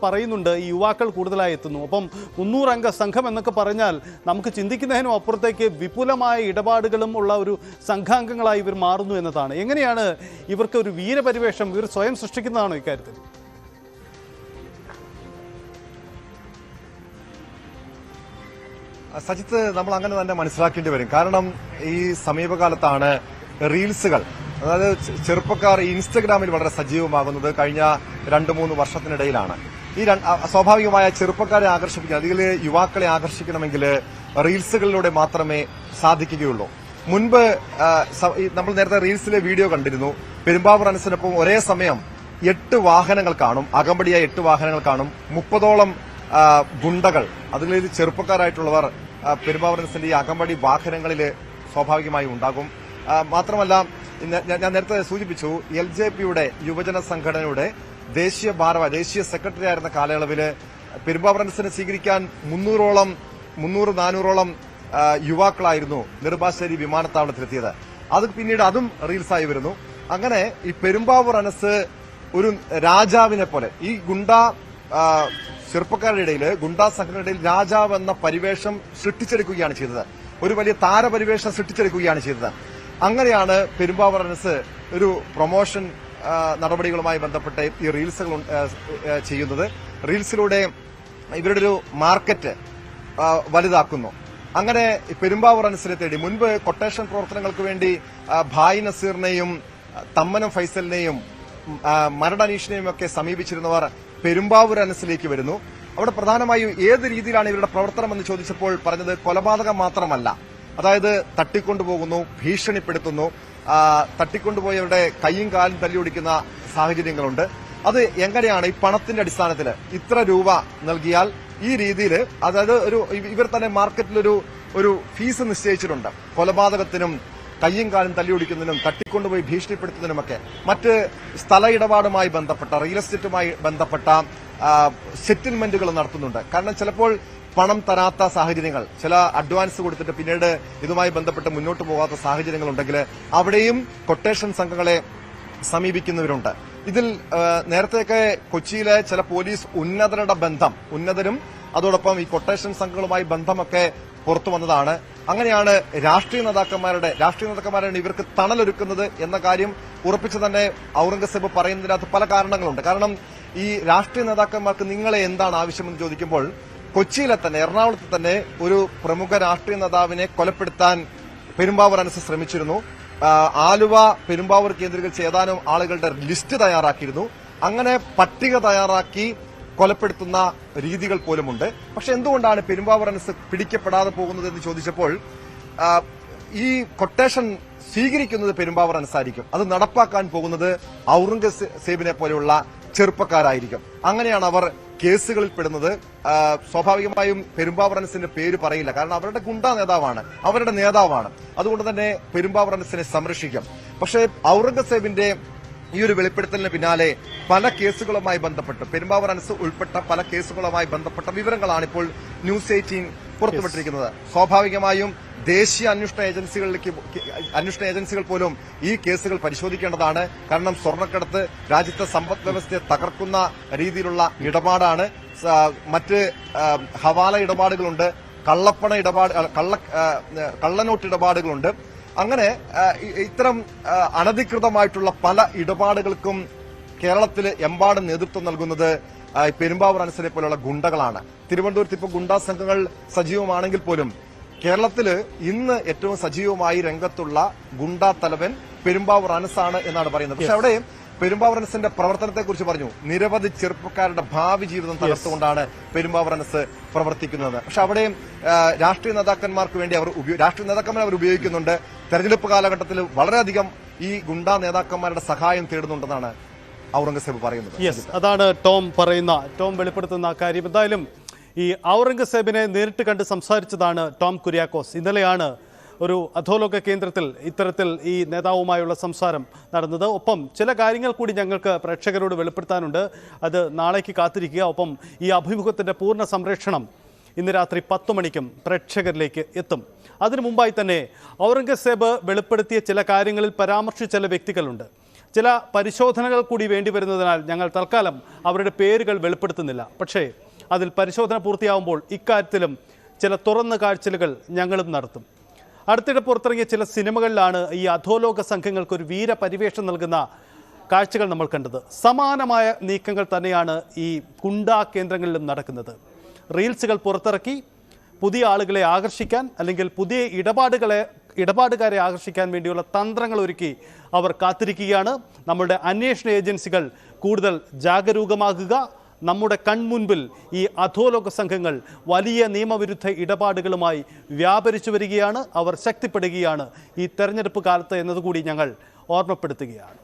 പറയുന്നുണ്ട് ഈ യുവാക്കൾ കൂടുതലായി എത്തുന്നു. അപ്പം 300 അംഗ സംഘം എന്നൊക്കെ പറഞ്ഞാൽ നമുക്ക് ചിന്തിക്കുന്നതിനും അപ്പുറത്തേക്ക് വിപുലമായ ഇടപാടുകളും ഉള്ള ഒരു സംഘാംഗങ്ങളായി ഇവർ മാറുന്നു എന്നതാണ്. എങ്ങനെയാണ് ഇവർക്ക് ഒരു വീരപരിവേഷം ഇവർ സ്വയം സൃഷ്ടിക്കുന്നതാണോ ഇക്കാര്യത്തിൽ?
സജിത്ത്, നമ്മൾ അങ്ങനെ തന്നെ മനസ്സിലാക്കേണ്ടി വരും. കാരണം ഈ സമീപകാലത്താണ് റീൽസുകൾ, അതായത് ചെറുപ്പക്കാർ ഇൻസ്റ്റഗ്രാമിൽ വളരെ സജീവമാകുന്നത് കഴിഞ്ഞ 2-3 വർഷത്തിനിടയിലാണ്. ഈ സ്വാഭാവികമായ ചെറുപ്പക്കാരെ ആകർഷിപ്പിക്കുക, അതിൽ യുവാക്കളെ ആകർഷിക്കണമെങ്കിൽ റീൽസുകളിലൂടെ മാത്രമേ സാധിക്കുകയുള്ളൂ. മുൻപ് നമ്മൾ നേരത്തെ റീൽസിലെ വീഡിയോ കണ്ടിരുന്നു. പെരുമ്പാവൂർ അനസിനൊപ്പം ഒരേ സമയം 8 വാഹനങ്ങൾ കാണും, അകമ്പടിയായ 8 വാഹനങ്ങൾ കാണും. 30ഓളം ഗുണ്ടകൾ, അതിൽ ചെറുപ്പക്കാരായിട്ടുള്ളവർ പെരുമ്പാവൂർ അനസിന്റെ ഈ അകമ്പടി വാഹനങ്ങളിൽ സ്വാഭാവികമായി ഉണ്ടാകും. മാത്രമല്ല, ഞാൻ നേരത്തെ സൂചിപ്പിച്ചു, LJP-യുടെ യുവജന സംഘടനയുടെ ദേശീയ സെക്രട്ടറി ആയിരുന്ന കാലയളവിൽ പെരുമ്പാവൂർ അനസിനെ സ്വീകരിക്കാൻ 300-400ഓളം യുവാക്കളായിരുന്നു നെടുമ്പാശ്ശേരി വിമാനത്താവളത്തിലെത്തിയത്. അത് പിന്നീട് അതും റീൽസായി വരുന്നു. അങ്ങനെ ഈ പെരുമ്പാവൂർ അനസ് ഒരു രാജാവിനെ പോലെ ഈ ചെറുപ്പക്കാരുടെ ഇടയിൽ, ഗുണ്ടാ സംഘങ്ങളുടെ ഇടയിൽ രാജാവ് എന്ന പരിവേഷം സൃഷ്ടിച്ചെടുക്കുകയാണ് ചെയ്തത്. ഒരു വലിയ താരപരിവേഷം സൃഷ്ടിച്ചെടുക്കുകയാണ് ചെയ്തത്. അങ്ങനെയാണ് പെരുമ്പാവൂർ അനസ് ഒരു പ്രൊമോഷൻ നടപടികളുമായി ബന്ധപ്പെട്ട് ഈ റീൽസുകൾ ചെയ്യുന്നത്. റീൽസിലൂടെ ഇവരുടെ ഒരു മാർക്കറ്റ് വലുതാക്കുന്നു. അങ്ങനെ പെരുമ്പാവൂർ അനസിനെ തേടി മുൻപ് കൊട്ടേഷൻ പ്രവർത്തനങ്ങൾക്ക് വേണ്ടി ഭായ് നസീറിനെയും തമ്മനം ഫൈസലിനെയും മരട് അനീഷിനെയും ഒക്കെ സമീപിച്ചിരുന്നവർ പെരുമ്പാവൂർ അനസിലേക്ക് വരുന്നു. അവിടെ പ്രധാനമായും ഏത് രീതിയിലാണ് ഇവരുടെ പ്രവർത്തനം എന്ന് ചോദിച്ചപ്പോൾ പറഞ്ഞത് കൊലപാതകം മാത്രമല്ല, അതായത് തട്ടിക്കൊണ്ടുപോകുന്നു, ഭീഷണിപ്പെടുത്തുന്നു, തട്ടിക്കൊണ്ടുപോയവരുടെ കൈയും കാലും തല്ലിയൊടിക്കുന്ന സാഹചര്യങ്ങളുണ്ട്. അത് എങ്ങനെയാണ് ഈ പണത്തിന്റെ അടിസ്ഥാനത്തിൽ ഇത്ര രൂപ നൽകിയാൽ ഈ രീതിയിൽ, അതായത് ഇവർ തന്നെ മാർക്കറ്റിൽ ഒരു ഫീസ് നിശ്ചയിച്ചിട്ടുണ്ട്. കൊലപാതകത്തിനും കയ്യും കാലും തല്ലിയൊടിക്കുന്നതിനും തട്ടിക്കൊണ്ടുപോയി ഭീഷണിപ്പെടുത്തുന്നതിനുമൊക്കെ മറ്റ് സ്ഥല ഇടപാടുമായി ബന്ധപ്പെട്ട റിയൽ എസ്റ്റേറ്റുമായി ബന്ധപ്പെട്ട സെറ്റിൽമെന്റുകൾ നടത്തുന്നുണ്ട്. കാരണം ചിലപ്പോൾ പണം തരാത്ത സാഹചര്യങ്ങൾ, ചില അഡ്വാൻസ് കൊടുത്തിട്ട് പിന്നീട് ഇതുമായി ബന്ധപ്പെട്ട് മുന്നോട്ട് പോകാത്ത സാഹചര്യങ്ങളുണ്ടെങ്കിൽ അവിടെയും കൊട്ടേഷൻ സംഘങ്ങളെ സമീപിക്കുന്നവരുണ്ട്. ഇതിൽ നേരത്തെയൊക്കെ കൊച്ചിയിലെ ചില പോലീസ് ഉന്നതരും അതോടൊപ്പം ഈ കൊട്ടേഷൻ സംഘങ്ങളുമായി ബന്ധമൊക്കെ പുറത്തു വന്നതാണ്. അങ്ങനെയാണ് രാഷ്ട്രീയ നേതാക്കന്മാരുടെ ഇവർക്ക് തണലൊരുക്കുന്നത് എന്ന കാര്യം ഉറപ്പിച്ചു തന്നെ ഔറംഗസേബ് പറയുന്നതിനകത്ത് പല കാരണങ്ങളുണ്ട്. കാരണം ഈ രാഷ്ട്രീയ നേതാക്കന്മാർക്ക് നിങ്ങളെ എന്താണ് ആവശ്യമെന്ന് ചോദിക്കുമ്പോൾ കൊച്ചിയിലെ തന്നെ, എറണാകുളത്ത് തന്നെ ഒരു പ്രമുഖ രാഷ്ട്രീയ നേതാവിനെ കൊലപ്പെടുത്താൻ പെരുമ്പാവൂർ അനസ് ശ്രമിച്ചിരുന്നു. ആലുവ, പെരുമ്പാവൂർ കേന്ദ്രീകരിച്ച് ഏതാനും ആളുകളുടെ ലിസ്റ്റ് തയ്യാറാക്കിയിരുന്നു. അങ്ങനെ പട്ടിക തയ്യാറാക്കി കൊലപ്പെടുത്തുന്ന രീതികൾ പോലുമുണ്ട്. പക്ഷെ എന്തുകൊണ്ടാണ് പെരുമ്പാവൂർ അനസ് പിടിക്കപ്പെടാതെ പോകുന്നത് എന്ന് ചോദിച്ചപ്പോൾ ഈ കൊട്ടേഷൻ സ്വീകരിക്കുന്നത് പെരുമ്പാവൂർ അനസായിരിക്കും, അത് നടപ്പാക്കാൻ പോകുന്നത് ഔറംഗസേബിനെ പോലെയുള്ള ചെറുപ്പക്കാരായിരിക്കും. അങ്ങനെയാണ് അവർ കേസുകളിൽ പെടുന്നത്. സ്വാഭാവികമായും പെരുമ്പാവൂർ അനസിന്റെ പേര് പറയില്ല, കാരണം അവരുടെ ഗുണ്ടാ നേതാവാണ്, അവരുടെ നേതാവാണ്. അതുകൊണ്ട് തന്നെ പെരുമ്പാവൂർ അനസിനെ സംരക്ഷിക്കും. പക്ഷേ ഔറംഗസേബിന്റെ ഈ ഒരു വെളിപ്പെടുത്തലിന് പിന്നാലെ പല കേസുകളുമായി ബന്ധപ്പെട്ട് പെരുമ്പാവൂർ അനസ് ഉൾപ്പെട്ട പല കേസുകളുമായി ബന്ധപ്പെട്ട വിവരങ്ങളാണ് ഇപ്പോൾ ന്യൂസ് 18 പുറത്തുവിട്ടിരിക്കുന്നത്. സ്വാഭാവികമായും ദേശീയ അന്വേഷണ ഏജൻസികൾ പോലും ഈ കേസുകൾ പരിശോധിക്കേണ്ടതാണ്. കാരണം സ്വർണ്ണക്കടത്ത് രാജ്യത്തെ സമ്പദ് വ്യവസ്ഥയെ തകർക്കുന്ന രീതിയിലുള്ള ഇടപാടാണ്. മറ്റ് ഹവാല ഇടപാടുകളുണ്ട്, കള്ളനോട്ട് ഇടപാടുകളുണ്ട്. അങ്ങനെ ഇത്തരം അനധികൃതമായിട്ടുള്ള പല ഇടപാടുകൾക്കും കേരളത്തിൽ എമ്പാടും നേതൃത്വം നൽകുന്നത് പെരുമ്പാവൂർ അനസിനെ പോലുള്ള ഗുണ്ടകളാണ്. തിരുവനന്തപുരത്ത് ഇപ്പോൾ ഗുണ്ടാ സംഘങ്ങൾ സജീവമാണെങ്കിൽ പോലും കേരളത്തില് ഇന്ന് ഏറ്റവും സജീവമായി രംഗത്തുള്ള ഗുണ്ടാ തലവൻ പെരുമ്പാവൂർ അനസാണ് എന്നാണ് പറയുന്നത്. പക്ഷെ അവിടെ പെരുമ്പാവൂർ അനസിന്റെ പ്രവർത്തനത്തെക്കുറിച്ച് പറഞ്ഞു, നിരവധി ചെറുപ്പക്കാരുടെ ഭാവി ജീവിതം തകർത്തുകൊണ്ടാണ് പെരുമ്പാവൂർ അനസ് പ്രവർത്തിക്കുന്നത്. പക്ഷെ അവിടെയും രാഷ്ട്രീയ നേതാക്കന്മാർക്ക് വേണ്ടി രാഷ്ട്രീയ നേതാക്കന്മാരെ അവർ ഉപയോഗിക്കുന്നുണ്ട്. തെരഞ്ഞെടുപ്പ് കാലഘട്ടത്തിൽ വളരെയധികം ഈ ഗുണ്ടാ നേതാക്കന്മാരുടെ സഹായം തേടുന്നുണ്ടെന്നാണ് ഔറംഗസേബ് പറയുന്നത്.
അതാണ് ടോം വെളിപ്പെടുത്തുന്ന കാര്യം. എന്തായാലും ഈ ഔറംഗസേബിനെ നേരിട്ട് കണ്ട് സംസാരിച്ചതാണ് ടോം കുര്യാക്കോസ്. ഇന്നലെയാണ് ഒരു അധോലോക കേന്ദ്രത്തിൽ ഇത്തരത്തിൽ ഈ നേതാവുമായുള്ള സംസാരം നടന്നത്. ഒപ്പം ചില കാര്യങ്ങൾ കൂടി ഞങ്ങൾക്ക് പ്രേക്ഷകരോട് വെളിപ്പെടുത്താനുണ്ട്. അത് നാളേക്ക് കാത്തിരിക്കുക. ഒപ്പം ഈ അഭിമുഖത്തിൻ്റെ പൂർണ്ണ സംപ്രേഷണം ഇന്ന് രാത്രി 10 മണിക്കും പ്രേക്ഷകരിലേക്ക് എത്തും. അതിനു മുമ്പായി തന്നെ ഔറംഗസേബ് വെളിപ്പെടുത്തിയ ചില കാര്യങ്ങളിൽ പരാമർശിച്ച ചില വ്യക്തികളുണ്ട്. ചില പരിശോധനകൾ കൂടി വേണ്ടി വരുന്നതിനാൽ ഞങ്ങൾ തൽക്കാലം അവരുടെ പേരുകൾ വെളിപ്പെടുത്തുന്നില്ല. പക്ഷേ അതിൽ പരിശോധന പൂർത്തിയാവുമ്പോൾ ഇക്കാര്യത്തിലും ചില തുറന്ന കാഴ്ചകൾ ഞങ്ങളും നടത്തും. അടുത്തിടെ പുറത്തിറങ്ങിയ ചില സിനിമകളിലാണ് ഈ അധോലോക സംഘങ്ങൾക്ക് ഒരു വീരപരിവേഷം നൽകുന്ന കാഴ്ചകൾ നമ്മൾ കണ്ടത്. സമാനമായ നീക്കങ്ങൾ തന്നെയാണ് ഈ ഗുണ്ടാ കേന്ദ്രങ്ങളിലും നടക്കുന്നത്. റീൽസുകൾ പുറത്തിറക്കി പുതിയ ആളുകളെ ആകർഷിക്കാൻ അല്ലെങ്കിൽ പുതിയ ഇടപാടുകാരെ ആകർഷിക്കാൻ വേണ്ടിയുള്ള തന്ത്രങ്ങൾ ഒരുക്കി അവർ കാത്തിരിക്കുകയാണ്. നമ്മളുടെ അന്വേഷണ ഏജൻസികൾ കൂടുതൽ ജാഗരൂകമാകുക. നമ്മുടെ കൺമുൻപിൽ ഈ അധോലോക സംഘങ്ങൾ വലിയ നിയമവിരുദ്ധ ഇടപാടുകളുമായി വ്യാപരിച്ചു വരികയാണ്. അവർ ശക്തിപ്പെടുകയാണ് ഈ തെരഞ്ഞെടുപ്പ് കാലത്ത് എന്നതുകൂടി ഞങ്ങൾ ഓർമ്മപ്പെടുത്തുകയാണ്.